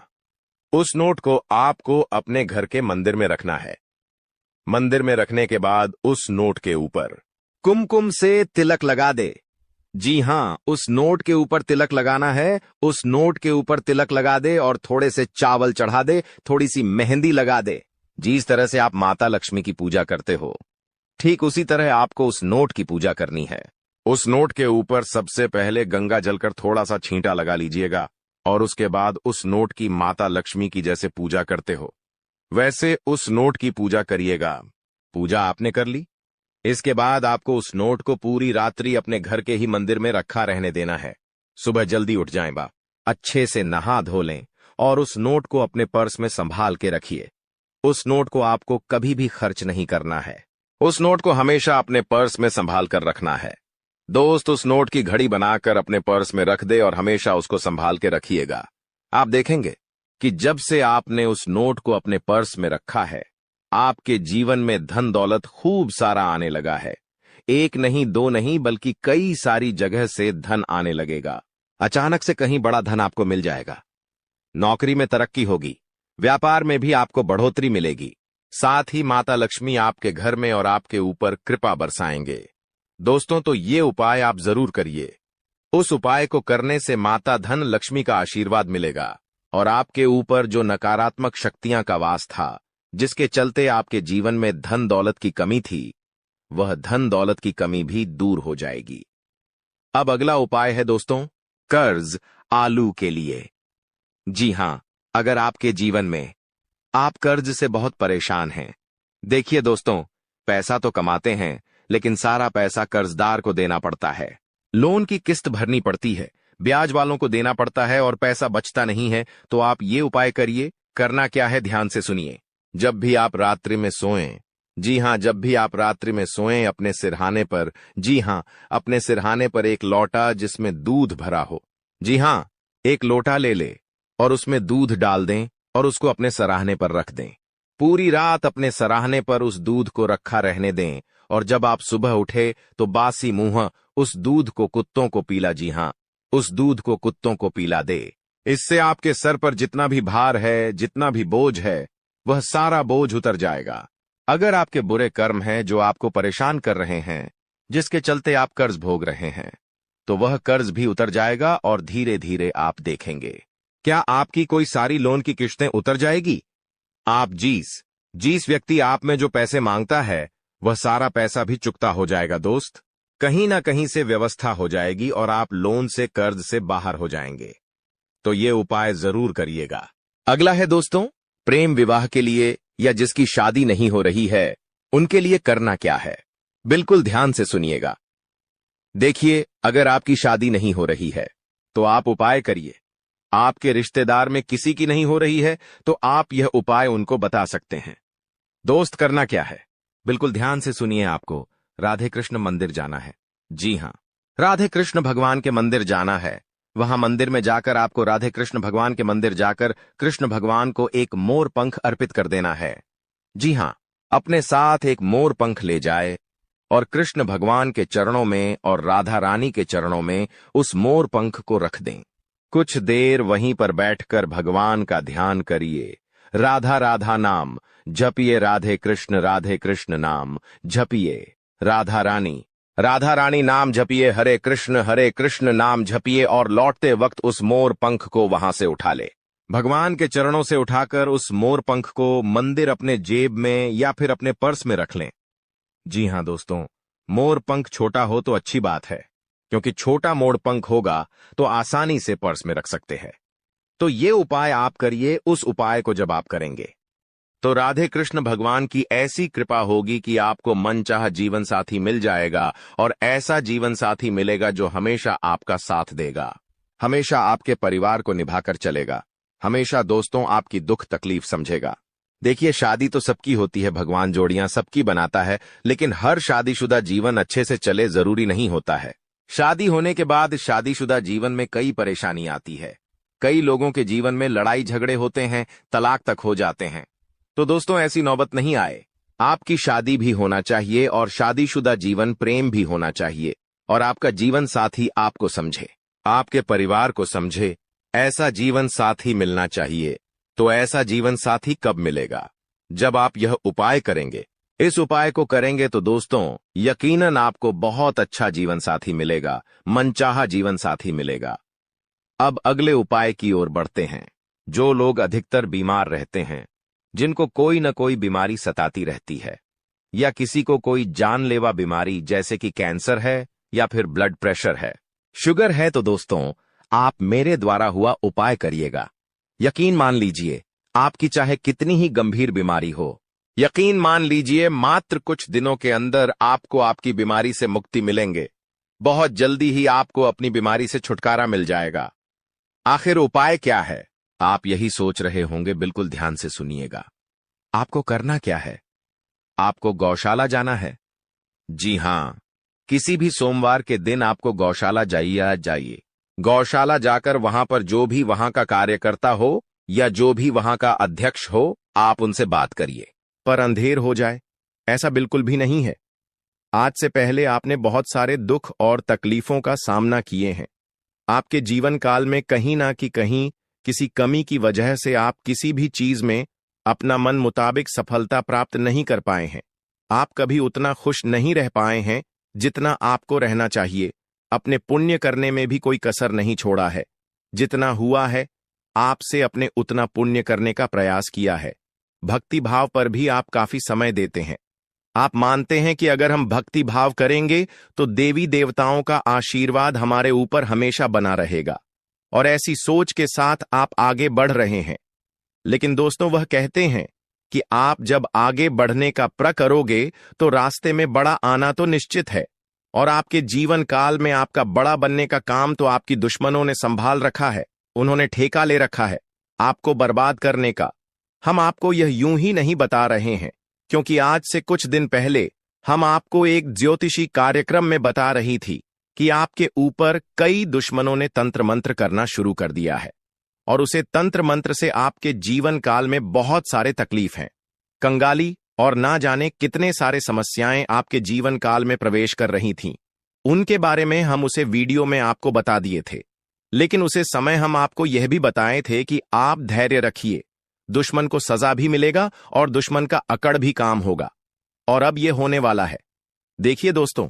[SPEAKER 1] उस नोट को आपको अपने घर के मंदिर में रखना है। मंदिर में रखने के बाद उस नोट के ऊपर कुमकुम से तिलक लगा दे। जी हां, उस नोट के ऊपर तिलक लगाना है। उस नोट के ऊपर तिलक लगा दे और थोड़े से चावल चढ़ा दे, थोड़ी सी मेहंदी लगा दे। जिस तरह से आप माता लक्ष्मी की पूजा करते हो, ठीक उसी तरह आपको उस नोट की पूजा करनी है। उस नोट के ऊपर सबसे पहले गंगा जलकर थोड़ा सा छींटा लगा लीजिएगा और उसके बाद उस नोट की माता लक्ष्मी की जैसे पूजा करते हो वैसे उस नोट की पूजा करिएगा। पूजा आपने कर ली, इसके बाद आपको उस नोट को पूरी रात्रि अपने घर के ही मंदिर में रखा रहने देना है। सुबह जल्दी उठ जाएं बा। अच्छे से नहा धो लें और उस नोट को अपने पर्स में संभाल के रखिए। उस नोट को आपको कभी भी खर्च नहीं करना है। उस नोट को हमेशा अपने पर्स में संभाल कर रखना है। दोस्त, उस नोट की घड़ी बनाकर अपने पर्स में रख दे और हमेशा उसको संभाल के रखिएगा। आप देखेंगे कि जब से आपने उस नोट को अपने पर्स में रखा है, आपके जीवन में धन दौलत खूब सारा आने लगा है। एक नहीं, दो नहीं, बल्कि कई सारी जगह से धन आने लगेगा। अचानक से कहीं बड़ा धन आपको मिल जाएगा। नौकरी में तरक्की होगी, व्यापार में भी आपको बढ़ोतरी मिलेगी। साथ ही माता लक्ष्मी आपके घर में और आपके ऊपर कृपा बरसाएंगे। दोस्तों, तो ये उपाय आप जरूर करिए। उस उपाय को करने से माता धन लक्ष्मी का आशीर्वाद मिलेगा और आपके ऊपर जो नकारात्मक शक्तियां का वास था, जिसके चलते आपके जीवन में धन दौलत की कमी थी, वह धन दौलत की कमी भी दूर हो जाएगी। अब अगला उपाय है दोस्तों, कर्ज आलू के लिए। जी हां, अगर आपके जीवन में आप कर्ज से बहुत परेशान हैं। देखिए दोस्तों, पैसा तो कमाते हैं, लेकिन सारा पैसा कर्जदार को देना पड़ता है। लोन की किस्त भरनी पड़ती है, ब्याज वालों को देना पड़ता है और पैसा बचता नहीं है। तो आप ये उपाय करिए। करना क्या है, ध्यान से सुनिए। जब भी आप रात्रि में सोएं, जी हां, जब भी आप रात्रि में सोएं, अपने सिरहाने पर, जी हां, अपने सिरहाने पर एक लोटा जिसमें दूध भरा हो, जी हां, एक लोटा ले ले और उसमें दूध डाल दें और उसको अपने सराहने पर रख दें। पूरी रात अपने सराहने पर उस दूध को रखा रहने दें और जब आप सुबह उठे तो बासी मुंह उस दूध को कुत्तों को पीला, जी हां, उस दूध को कुत्तों को पीला दे। इससे आपके सर पर जितना भी भार है, जितना भी बोझ है, वह सारा बोझ उतर जाएगा। अगर आपके बुरे कर्म हैं जो आपको परेशान कर रहे हैं, जिसके चलते आप कर्ज भोग रहे हैं, तो वह कर्ज भी उतर जाएगा और धीरे धीरे आप देखेंगे क्या आपकी कोई सारी लोन की किश्तें उतर जाएगी। आप जिस व्यक्ति आप में जो पैसे मांगता है, वह सारा पैसा भी चुकता हो जाएगा। दोस्त, कहीं ना कहीं से व्यवस्था हो जाएगी और आप लोन से, कर्ज से बाहर हो जाएंगे। तो ये उपाय जरूर करिएगा। अगला है दोस्तों, प्रेम विवाह के लिए या जिसकी शादी नहीं हो रही है, उनके लिए करना क्या है, बिल्कुल ध्यान से सुनिएगा। देखिए, अगर आपकी शादी नहीं हो रही है तो आप उपाय करिए। आपके रिश्तेदार में किसी की नहीं हो रही है तो आप यह उपाय उनको बता सकते हैं। दोस्त, करना क्या है, बिल्कुल ध्यान से सुनिए। आपको राधे कृष्ण मंदिर जाना है। जी हां, राधे कृष्ण भगवान के मंदिर जाना है। वहां मंदिर में जाकर आपको राधे कृष्ण भगवान के मंदिर जाकर कृष्ण भगवान को एक मोर पंख अर्पित कर देना है। जी हां, अपने साथ एक मोर पंख ले जाए और कृष्ण भगवान के चरणों में और राधा रानी के चरणों में उस मोर पंख को रख दें। कुछ देर वहीं पर बैठकर भगवान का ध्यान करिए। राधा राधा नाम जपिए, राधे कृष्ण नाम जपिए। राधा रानी नाम जपिए, हरे कृष्ण नाम जपिए और लौटते वक्त उस मोर पंख को वहां से उठा ले। भगवान के चरणों से उठाकर उस मोर पंख को मंदिर अपने जेब में या फिर अपने पर्स में रख लें। जी हां दोस्तों, मोर पंख छोटा हो तो अच्छी बात है, क्योंकि छोटा मोर पंख होगा तो आसानी से पर्स में रख सकते हैं। तो ये उपाय आप करिए। उस उपाय को जब आप करेंगे तो राधे कृष्ण भगवान की ऐसी कृपा होगी कि आपको मनचाहा जीवन साथी मिल जाएगा और ऐसा जीवन साथी मिलेगा जो हमेशा आपका साथ देगा, हमेशा आपके परिवार को निभाकर चलेगा, हमेशा दोस्तों आपकी दुख तकलीफ समझेगा। देखिए, शादी तो सबकी होती है, भगवान जोड़ियां सबकी बनाता है, लेकिन हर शादीशुदा जीवन अच्छे से चले जरूरी नहीं होता है। शादी होने के बाद शादीशुदा जीवन में कई परेशानी आती है। कई लोगों के जीवन में लड़ाई झगड़े होते हैं, तलाक तक हो जाते हैं। तो दोस्तों, ऐसी नौबत नहीं आए। आपकी शादी भी होना चाहिए और शादीशुदा जीवन प्रेम भी होना चाहिए और आपका जीवन साथी आपको समझे, आपके परिवार को समझे। ऐसा जीवन साथी मिलना चाहिए। तो ऐसा जीवन साथी कब मिलेगा? जब आप यह उपाय करेंगे। इस उपाय को करेंगे तो दोस्तों, यकीनन आपको बहुत अच्छा जीवन साथी मिलेगा, मनचाहा जीवन साथी मिलेगा। अब अगले उपाय की ओर बढ़ते हैं। जो लोग अधिकतर बीमार रहते हैं, जिनको कोई न कोई बीमारी सताती रहती है या किसी को कोई जानलेवा बीमारी जैसे कि कैंसर है या फिर ब्लड प्रेशर है, शुगर है, तो दोस्तों आप मेरे द्वारा हुआ उपाय करिएगा। यकीन मान लीजिए, आपकी चाहे कितनी ही गंभीर बीमारी हो, यकीन मान लीजिए मात्र कुछ दिनों के अंदर आपको आपकी बीमारी से मुक्ति मिलेंगे। बहुत जल्दी ही आपको अपनी बीमारी से छुटकारा मिल जाएगा। आखिर उपाय क्या है? आप यही सोच रहे होंगे। बिल्कुल ध्यान से सुनिएगा। आपको करना क्या है? आपको गौशाला जाना है। जी हां, किसी भी सोमवार के दिन आपको गौशाला जाइए। गौशाला जाकर वहां पर जो भी वहां का कार्यकर्ता हो या जो भी वहां का अध्यक्ष हो, आप उनसे बात करिए। पर अंधेर हो जाए, ऐसा बिल्कुल भी नहीं है। आज से पहले आपने बहुत सारे दुख और तकलीफों का सामना किए हैं। आपके जीवन काल में कहीं ना कहीं किसी कमी की वजह से आप किसी भी चीज में अपना मन मुताबिक सफलता प्राप्त नहीं कर पाए हैं। आप कभी उतना खुश नहीं रह पाए हैं जितना आपको रहना चाहिए। अपने पुण्य करने में भी कोई कसर नहीं छोड़ा है। जितना हुआ है आपसे अपने उतना पुण्य करने का प्रयास किया है। भक्ति भाव पर भी आप काफी समय देते हैं। आप मानते हैं कि अगर हम भक्ति भाव करेंगे तो देवी देवताओं का आशीर्वाद हमारे ऊपर हमेशा बना रहेगा, और ऐसी सोच के साथ आप आगे बढ़ रहे हैं। लेकिन दोस्तों, वह कहते हैं कि आप जब आगे बढ़ने का प्रण करोगे तो रास्ते में बड़ा आना तो निश्चित है, और आपके जीवन काल में आपका बड़ा बनने का काम तो आपकी दुश्मनों ने संभाल रखा है। उन्होंने ठेका ले रखा है आपको बर्बाद करने का। हम आपको यह यूं ही नहीं बता रहे हैं, क्योंकि आज से कुछ दिन पहले हम आपको एक ज्योतिषी कार्यक्रम में बता रही थी कि आपके ऊपर कई दुश्मनों ने तंत्र मंत्र करना शुरू कर दिया है, और उसे तंत्र मंत्र से आपके जीवन काल में बहुत सारे तकलीफ हैं, कंगाली और ना जाने कितने सारे समस्याएं आपके जीवन काल में प्रवेश कर रही थीं। उनके बारे में हम उसे वीडियो में आपको बता दिए थे, लेकिन उसे समय हम आपको यह भी बताए थे कि आप धैर्य रखिए, दुश्मन को सजा भी मिलेगा और दुश्मन का अकड़ भी काम होगा। और अब यह होने वाला है। देखिए दोस्तों,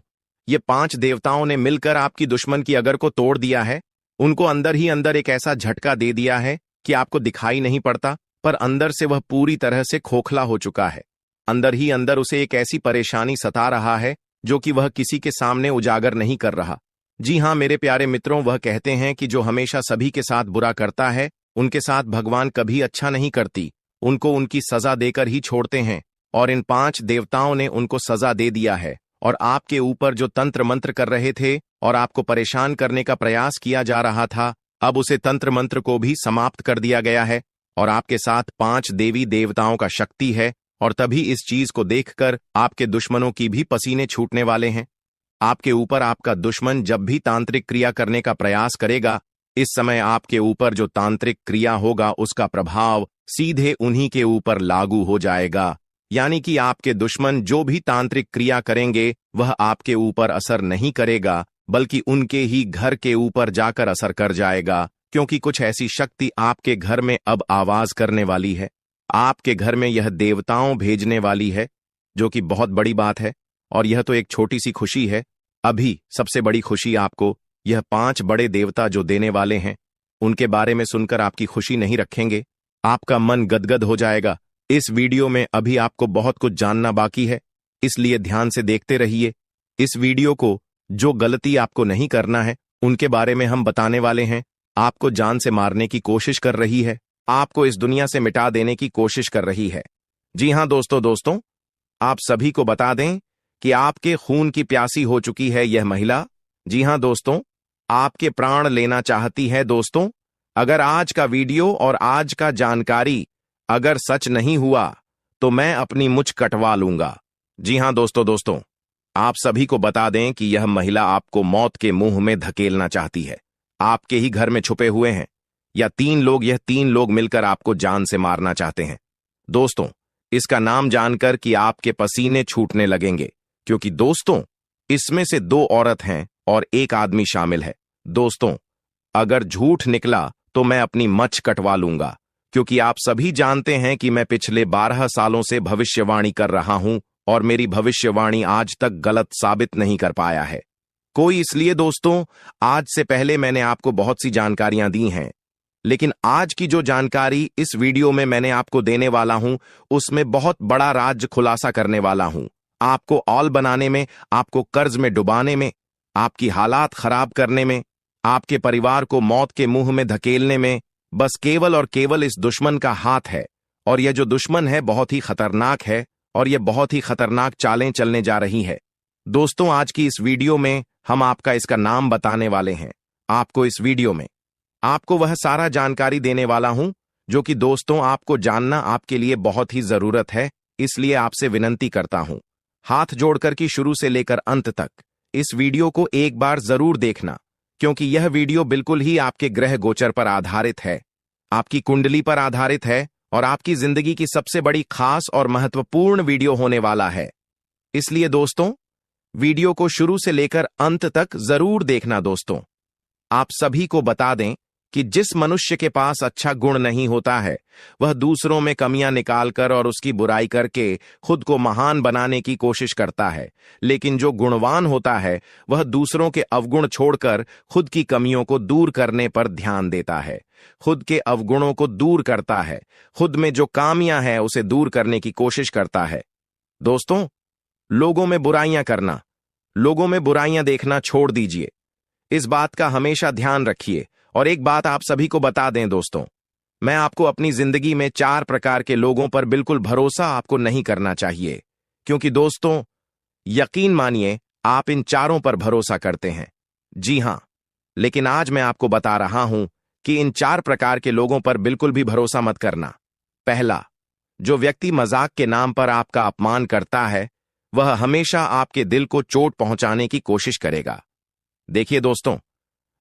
[SPEAKER 1] ये 5 देवताओं ने मिलकर आपकी दुश्मन की अगर को तोड़ दिया है। उनको अंदर ही अंदर एक ऐसा झटका दे दिया है कि आपको दिखाई नहीं पड़ता, पर अंदर से वह पूरी तरह से खोखला हो चुका है। अंदर ही अंदर उसे एक ऐसी परेशानी सता रहा है जो कि वह किसी के सामने उजागर नहीं कर रहा। जी हां मेरे प्यारे मित्रों, वह कहते हैं कि जो हमेशा सभी के साथ बुरा करता है उनके साथ भगवान कभी अच्छा नहीं करती, उनको उनकी सजा देकर ही छोड़ते हैं। और इन 5 देवताओं ने उनको सजा दे दिया है, और आपके ऊपर जो तंत्र मंत्र कर रहे थे और आपको परेशान करने का प्रयास किया जा रहा था, अब उसे तंत्र मंत्र को भी समाप्त कर दिया गया है, और आपके साथ 5 देवी देवताओं का शक्ति है। और तभी इस चीज को देखकर आपके दुश्मनों की भी पसीने छूटने वाले हैं। आपके ऊपर आपका दुश्मन जब भी तांत्रिक क्रिया करने का प्रयास करेगा, इस समय आपके ऊपर जो तांत्रिक क्रिया होगा उसका प्रभाव सीधे उन्हीं के ऊपर लागू हो जाएगा। यानी कि आपके दुश्मन जो भी तांत्रिक क्रिया करेंगे वह आपके ऊपर असर नहीं करेगा, बल्कि उनके ही घर के ऊपर जाकर असर कर जाएगा, क्योंकि कुछ ऐसी शक्ति आपके घर में अब आवाज करने वाली है। आपके घर में यह देवताओं भेजने वाली है, जो कि बहुत बड़ी बात है। और यह तो एक छोटी सी खुशी है। अभी सबसे बड़ी खुशी आपको यह 5 बड़े देवता जो देने वाले हैं, उनके बारे में सुनकर आपकी खुशी नहीं रखेंगे। आपका मन गदगद हो जाएगा। इस वीडियो में अभी आपको बहुत कुछ जानना बाकी है, इसलिए ध्यान से देखते रहिए इस वीडियो को। जो गलती आपको नहीं करना है उनके बारे में हम बताने वाले हैं। आपको जान से मारने की कोशिश कर रही है, आपको इस दुनिया से मिटा देने की कोशिश कर रही है। जी हां दोस्तों, आप सभी को बता दें कि आपके खून की प्यासी हो चुकी है यह महिला। जी हां दोस्तों, आपके प्राण लेना चाहती है। दोस्तों, अगर आज का वीडियो और आज का जानकारी अगर सच नहीं हुआ तो मैं अपनी मुझ कटवा लूंगा। जी हां दोस्तों, आप सभी को बता दें कि यह महिला आपको मौत के मुंह में धकेलना चाहती है। आपके ही घर में छुपे हुए हैं, या 3 लोग, यह 3 लोग मिलकर आपको जान से मारना चाहते हैं। दोस्तों, इसका नाम जानकर कि आपके पसीने छूटने लगेंगे, क्योंकि दोस्तों इसमें से 2 औरत हैं और 1 आदमी शामिल है। दोस्तों, अगर झूठ निकला तो मैं अपनी मच्छ कटवा लूंगा, क्योंकि आप सभी जानते हैं कि मैं पिछले 12 सालों से भविष्यवाणी कर रहा हूं, और मेरी भविष्यवाणी आज तक गलत साबित नहीं कर पाया है कोई। इसलिए दोस्तों, आज से पहले मैंने आपको बहुत सी जानकारियां दी हैं, लेकिन आज की जो जानकारी इस वीडियो में मैंने आपको देने वाला हूं, उसमें बहुत बड़ा राज खुलासा करने वाला हूं। आपको औल बनाने में, आपको कर्ज में डुबाने में, आपकी हालात खराब करने में, आपके परिवार को मौत के मुंह में धकेलने में बस केवल और केवल इस दुश्मन का हाथ है। और यह जो दुश्मन है बहुत ही खतरनाक है, और यह बहुत ही खतरनाक चालें चलने जा रही है। दोस्तों, आज की इस वीडियो में हम आपका इसका नाम बताने वाले हैं। आपको इस वीडियो में आपको वह सारा जानकारी देने वाला हूं जो कि दोस्तों आपको जानना आपके लिए बहुत ही जरूरत है। इसलिए आपसे विनती करता हूं, हाथ जोड़कर कि शुरू से लेकर अंत तक इस वीडियो को एक बार जरूर देखना, क्योंकि यह वीडियो बिल्कुल ही आपके ग्रह गोचर पर आधारित है, आपकी कुंडली पर आधारित है और आपकी जिंदगी की सबसे बड़ी खास और महत्वपूर्ण वीडियो होने वाला है। इसलिए दोस्तों, वीडियो को शुरू से लेकर अंत तक जरूर देखना। दोस्तों, आप सभी को बता दें कि जिस मनुष्य के पास अच्छा गुण नहीं होता है, वह दूसरों में कमियां निकालकर और उसकी बुराई करके खुद को महान बनाने की कोशिश करता है, लेकिन जो गुणवान होता है वह दूसरों के अवगुण छोड़कर खुद की कमियों को दूर करने पर ध्यान देता है, खुद के अवगुणों को दूर करता है, खुद में जो कामियां हैं उसे दूर करने की कोशिश करता है। दोस्तों, लोगों में बुराइयां करना, लोगों में बुराइयां देखना छोड़ दीजिए। इस बात का हमेशा ध्यान रखिए। और एक बात आप सभी को बता दें दोस्तों, मैं आपको अपनी जिंदगी में 4 प्रकार के लोगों पर बिल्कुल भरोसा आपको नहीं करना चाहिए, क्योंकि दोस्तों यकीन मानिए आप इन चारों पर भरोसा करते हैं। जी हां, लेकिन आज मैं आपको बता रहा हूं कि इन 4 प्रकार के लोगों पर बिल्कुल भी भरोसा मत करना। पहला, जो व्यक्ति मजाक के नाम पर आपका अपमान करता है, वह हमेशा आपके दिल को चोट पहुंचाने की कोशिश करेगा। देखिए दोस्तों,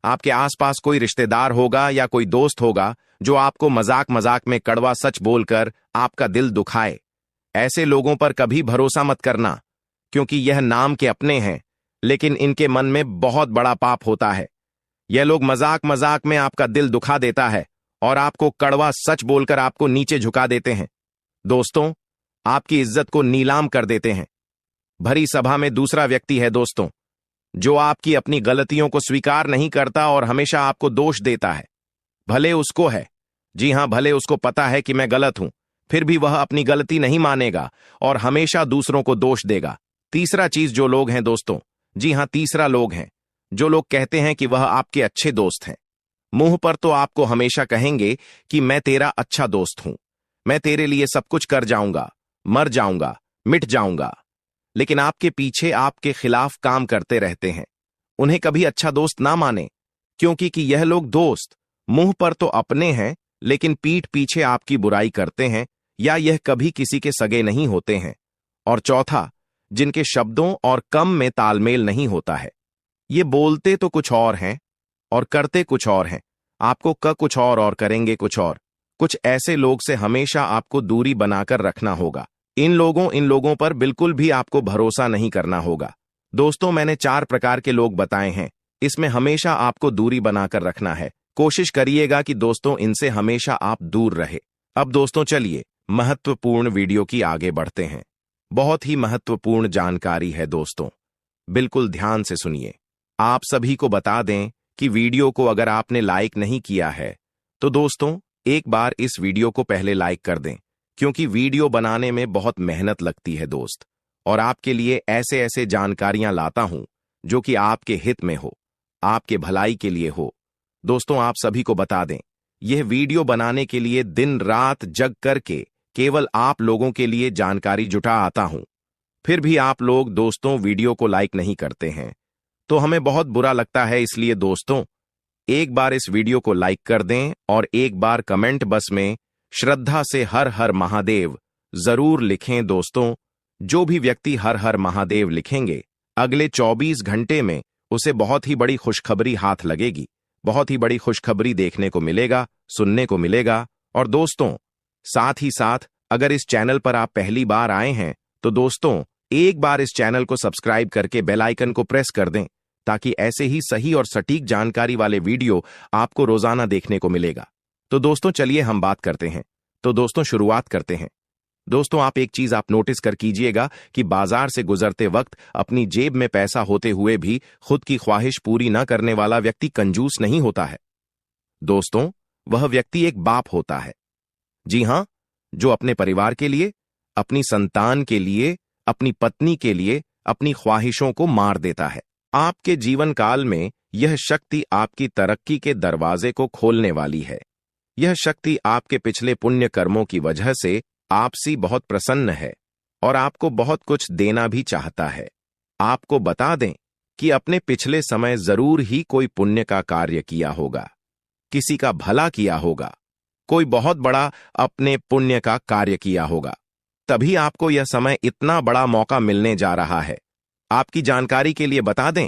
[SPEAKER 1] आपके आसपास कोई रिश्तेदार होगा या कोई दोस्त होगा जो आपको मजाक मजाक में कड़वा सच बोलकर आपका दिल दुखाए। ऐसे लोगों पर कभी भरोसा मत करना, क्योंकि यह नाम के अपने हैं, लेकिन इनके मन में बहुत बड़ा पाप होता है। यह लोग मजाक मजाक में आपका दिल दुखा देता है और आपको कड़वा सच बोलकर आपको नीचे झुका देते हैं। दोस्तों, आपकी इज्जत को नीलाम कर देते हैं। भरी सभा में दूसरा व्यक्ति है दोस्तों, जो आपकी अपनी गलतियों को स्वीकार नहीं करता और हमेशा आपको दोष देता है। भले उसको है, जी हां, भले उसको पता है कि मैं गलत हूं, फिर भी वह अपनी गलती नहीं मानेगा और हमेशा दूसरों को दोष देगा। तीसरा चीज जो लोग हैं दोस्तों, जी हां, तीसरा लोग हैं जो लोग कहते हैं कि वह आपके अच्छे दोस्त हैं। मुंह पर तो आपको हमेशा कहेंगे कि मैं तेरा अच्छा दोस्त हूं, मैं तेरे लिए सब कुछ कर जाऊंगा, मर जाऊंगा, मिट जाऊंगा, लेकिन आपके पीछे आपके खिलाफ काम करते रहते हैं। उन्हें कभी अच्छा दोस्त ना माने, क्योंकि कि यह लोग दोस्त मुंह पर तो अपने हैं, लेकिन पीठ पीछे आपकी बुराई करते हैं, या यह कभी किसी के सगे नहीं होते हैं। और चौथा, जिनके शब्दों और कम में तालमेल नहीं होता है। ये बोलते तो कुछ और हैं और करते कुछ और हैं, आपको कुछ और करेंगे कुछ और। कुछ ऐसे लोग से हमेशा आपको दूरी बनाकर रखना होगा। इन लोगों पर बिल्कुल भी आपको भरोसा नहीं करना होगा। दोस्तों, मैंने 4 प्रकार के लोग बताए हैं, इसमें हमेशा आपको दूरी बनाकर रखना है। कोशिश करिएगा कि दोस्तों इनसे हमेशा आप दूर रहे। अब दोस्तों चलिए महत्वपूर्ण वीडियो की आगे बढ़ते हैं। बहुत ही महत्वपूर्ण जानकारी है दोस्तों, बिल्कुल ध्यान से सुनिए। आप सभी को बता दें कि वीडियो को अगर आपने लाइक नहीं किया है तो दोस्तों एक बार इस वीडियो को पहले लाइक कर दें, क्योंकि वीडियो बनाने में बहुत मेहनत लगती है दोस्त, और आपके लिए ऐसे ऐसे जानकारियां लाता हूं जो कि आपके हित में हो, आपके भलाई के लिए हो। दोस्तों, आप सभी को बता दें, यह वीडियो बनाने के लिए दिन रात जग करके केवल आप लोगों के लिए जानकारी जुटा आता हूं। फिर भी आप लोग दोस्तों वीडियो को लाइक नहीं करते हैं, तो हमें बहुत बुरा लगता है। इसलिए दोस्तों, एक बार इस वीडियो को लाइक कर दें और एक बार कमेंट बॉक्स में श्रद्धा से हर हर महादेव जरूर लिखें। दोस्तों, जो भी व्यक्ति हर हर महादेव लिखेंगे, अगले 24 घंटे में उसे बहुत ही बड़ी खुशखबरी हाथ लगेगी, बहुत ही बड़ी खुशखबरी देखने को मिलेगा, सुनने को मिलेगा। और दोस्तों, साथ ही साथ अगर इस चैनल पर आप पहली बार आए हैं तो दोस्तों एक बार इस चैनल को सब्सक्राइब करके बेल आइकन को प्रेस कर दें, ताकि ऐसे ही सही और सटीक जानकारी वाले वीडियो आपको रोजाना देखने को मिलेगा। तो दोस्तों चलिए हम बात करते हैं। तो दोस्तों शुरुआत करते हैं। दोस्तों, आप एक चीज आप नोटिस कर कीजिएगा कि बाजार से गुजरते वक्त अपनी जेब में पैसा होते हुए भी खुद की ख्वाहिश पूरी न करने वाला व्यक्ति कंजूस नहीं होता है। दोस्तों, वह व्यक्ति एक बाप होता है, जी हां, जो अपने परिवार के लिए, अपनी संतान के लिए, अपनी पत्नी के लिए अपनी ख्वाहिशों को मार देता है। आपके जीवन काल में यह शक्ति आपकी तरक्की के दरवाजे को खोलने वाली है। यह शक्ति आपके पिछले पुण्य कर्मों की वजह से आपसे बहुत प्रसन्न है और आपको बहुत कुछ देना भी चाहता है। आपको बता दें कि अपने पिछले समय जरूर ही कोई पुण्य का कार्य किया होगा, किसी का भला किया होगा, कोई बहुत बड़ा अपने पुण्य का कार्य किया होगा, तभी आपको यह समय इतना बड़ा मौका मिलने जा रहा है। आपकी जानकारी के लिए बता दें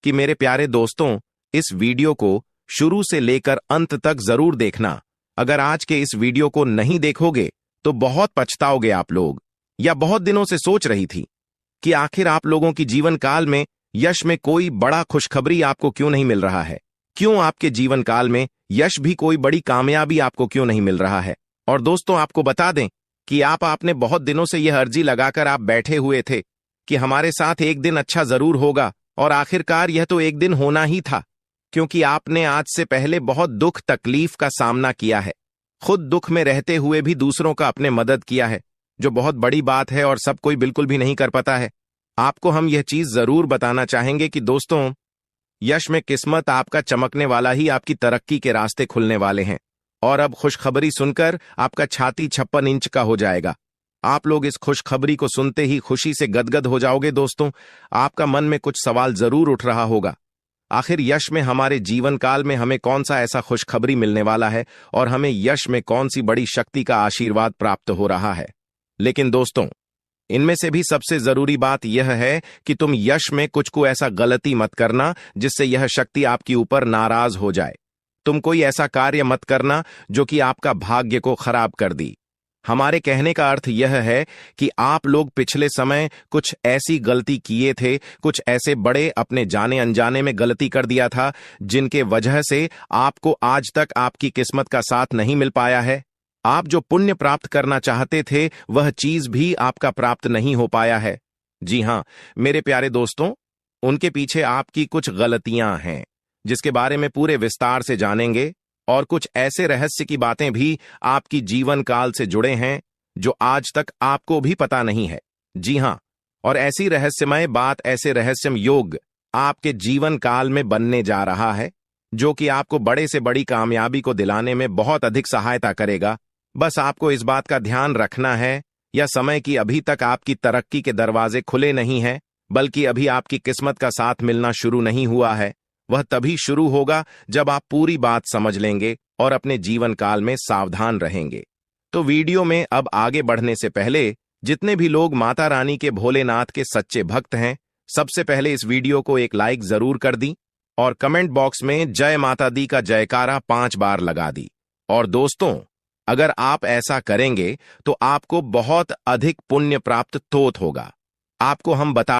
[SPEAKER 1] कि मेरे प्यारे दोस्तों, इस वीडियो को शुरू से लेकर अंत तक जरूर देखना। अगर आज के इस वीडियो को नहीं देखोगे तो बहुत पछताओगे आप लोग। या बहुत दिनों से सोच रही थी कि आखिर आप लोगों की जीवन काल में यश में कोई बड़ा खुशखबरी आपको क्यों नहीं मिल रहा है? क्यों आपके जीवन काल में यश भी कोई बड़ी कामयाबी आपको क्यों नहीं मिल रहा है? और दोस्तों, आपको बता दें कि आपने बहुत दिनों से यह अर्जी लगाकर आप बैठे हुए थे कि हमारे साथ एक दिन अच्छा जरूर होगा, और आखिरकार यह तो एक दिन होना ही था, क्योंकि आपने आज से पहले बहुत दुख तकलीफ का सामना किया है। खुद दुख में रहते हुए भी दूसरों का अपने मदद किया है, जो बहुत बड़ी बात है और सब कोई बिल्कुल भी नहीं कर पाता है। आपको हम यह चीज जरूर बताना चाहेंगे कि दोस्तों, यश में किस्मत आपका चमकने वाला ही आपकी तरक्की के रास्ते खुलने वाले हैं। और अब खुशखबरी सुनकर आपका छाती 56 इंच का हो जाएगा। आप लोग इस खुशखबरी को सुनते ही खुशी से गदगद हो जाओगे। दोस्तों, आपका मन में कुछ सवाल जरूर उठ रहा होगा, आखिर यश में हमारे जीवन काल में हमें कौन सा ऐसा खुशखबरी मिलने वाला है और हमें यश में कौन सी बड़ी शक्ति का आशीर्वाद प्राप्त हो रहा है। लेकिन दोस्तों, इनमें से भी सबसे जरूरी बात यह है कि तुम यश में कुछ को ऐसा गलती मत करना जिससे यह शक्ति आपके ऊपर नाराज हो जाए। तुम कोई ऐसा कार्य मत करना जो कि आपका भाग्य को खराब कर दी। हमारे कहने का अर्थ यह है कि आप लोग पिछले समय कुछ ऐसी गलती किए थे, कुछ ऐसे बड़े अपने जाने अनजाने में गलती कर दिया था जिनके वजह से आपको आज तक आपकी किस्मत का साथ नहीं मिल पाया है। आप जो पुण्य प्राप्त करना चाहते थे वह चीज भी आपका प्राप्त नहीं हो पाया है। जी हां मेरे प्यारे दोस्तों, उनके पीछे आपकी कुछ गलतियां हैं जिसके बारे में पूरे विस्तार से जानेंगे, और कुछ ऐसे रहस्य की बातें भी आपकी जीवन काल से जुड़े हैं जो आज तक आपको भी पता नहीं है। जी हां, और ऐसी रहस्यमय बात, ऐसे रहस्यम योग आपके जीवन काल में बनने जा रहा है जो कि आपको बड़े से बड़ी कामयाबी को दिलाने में बहुत अधिक सहायता करेगा। बस आपको इस बात का ध्यान रखना है, यह समय की अभी तक आपकी तरक्की के दरवाजे खुले नहीं हैं, बल्कि अभी आपकी किस्मत का साथ मिलना शुरू नहीं हुआ है। वह तभी शुरू होगा जब आप पूरी बात समझ लेंगे और अपने जीवन काल में सावधान रहेंगे। तो वीडियो में अब आगे बढ़ने से पहले जितने भी लोग माता रानी के भोलेनाथ के सच्चे भक्त हैं, सबसे पहले इस वीडियो को एक लाइक जरूर कर दी और कमेंट बॉक्स में जय माता दी का जयकारा 5 बार लगा दी। और दोस्तों, अगर आप ऐसा करेंगे तो आपको बहुत अधिक पुण्य प्राप्त होगा। आपको हम बता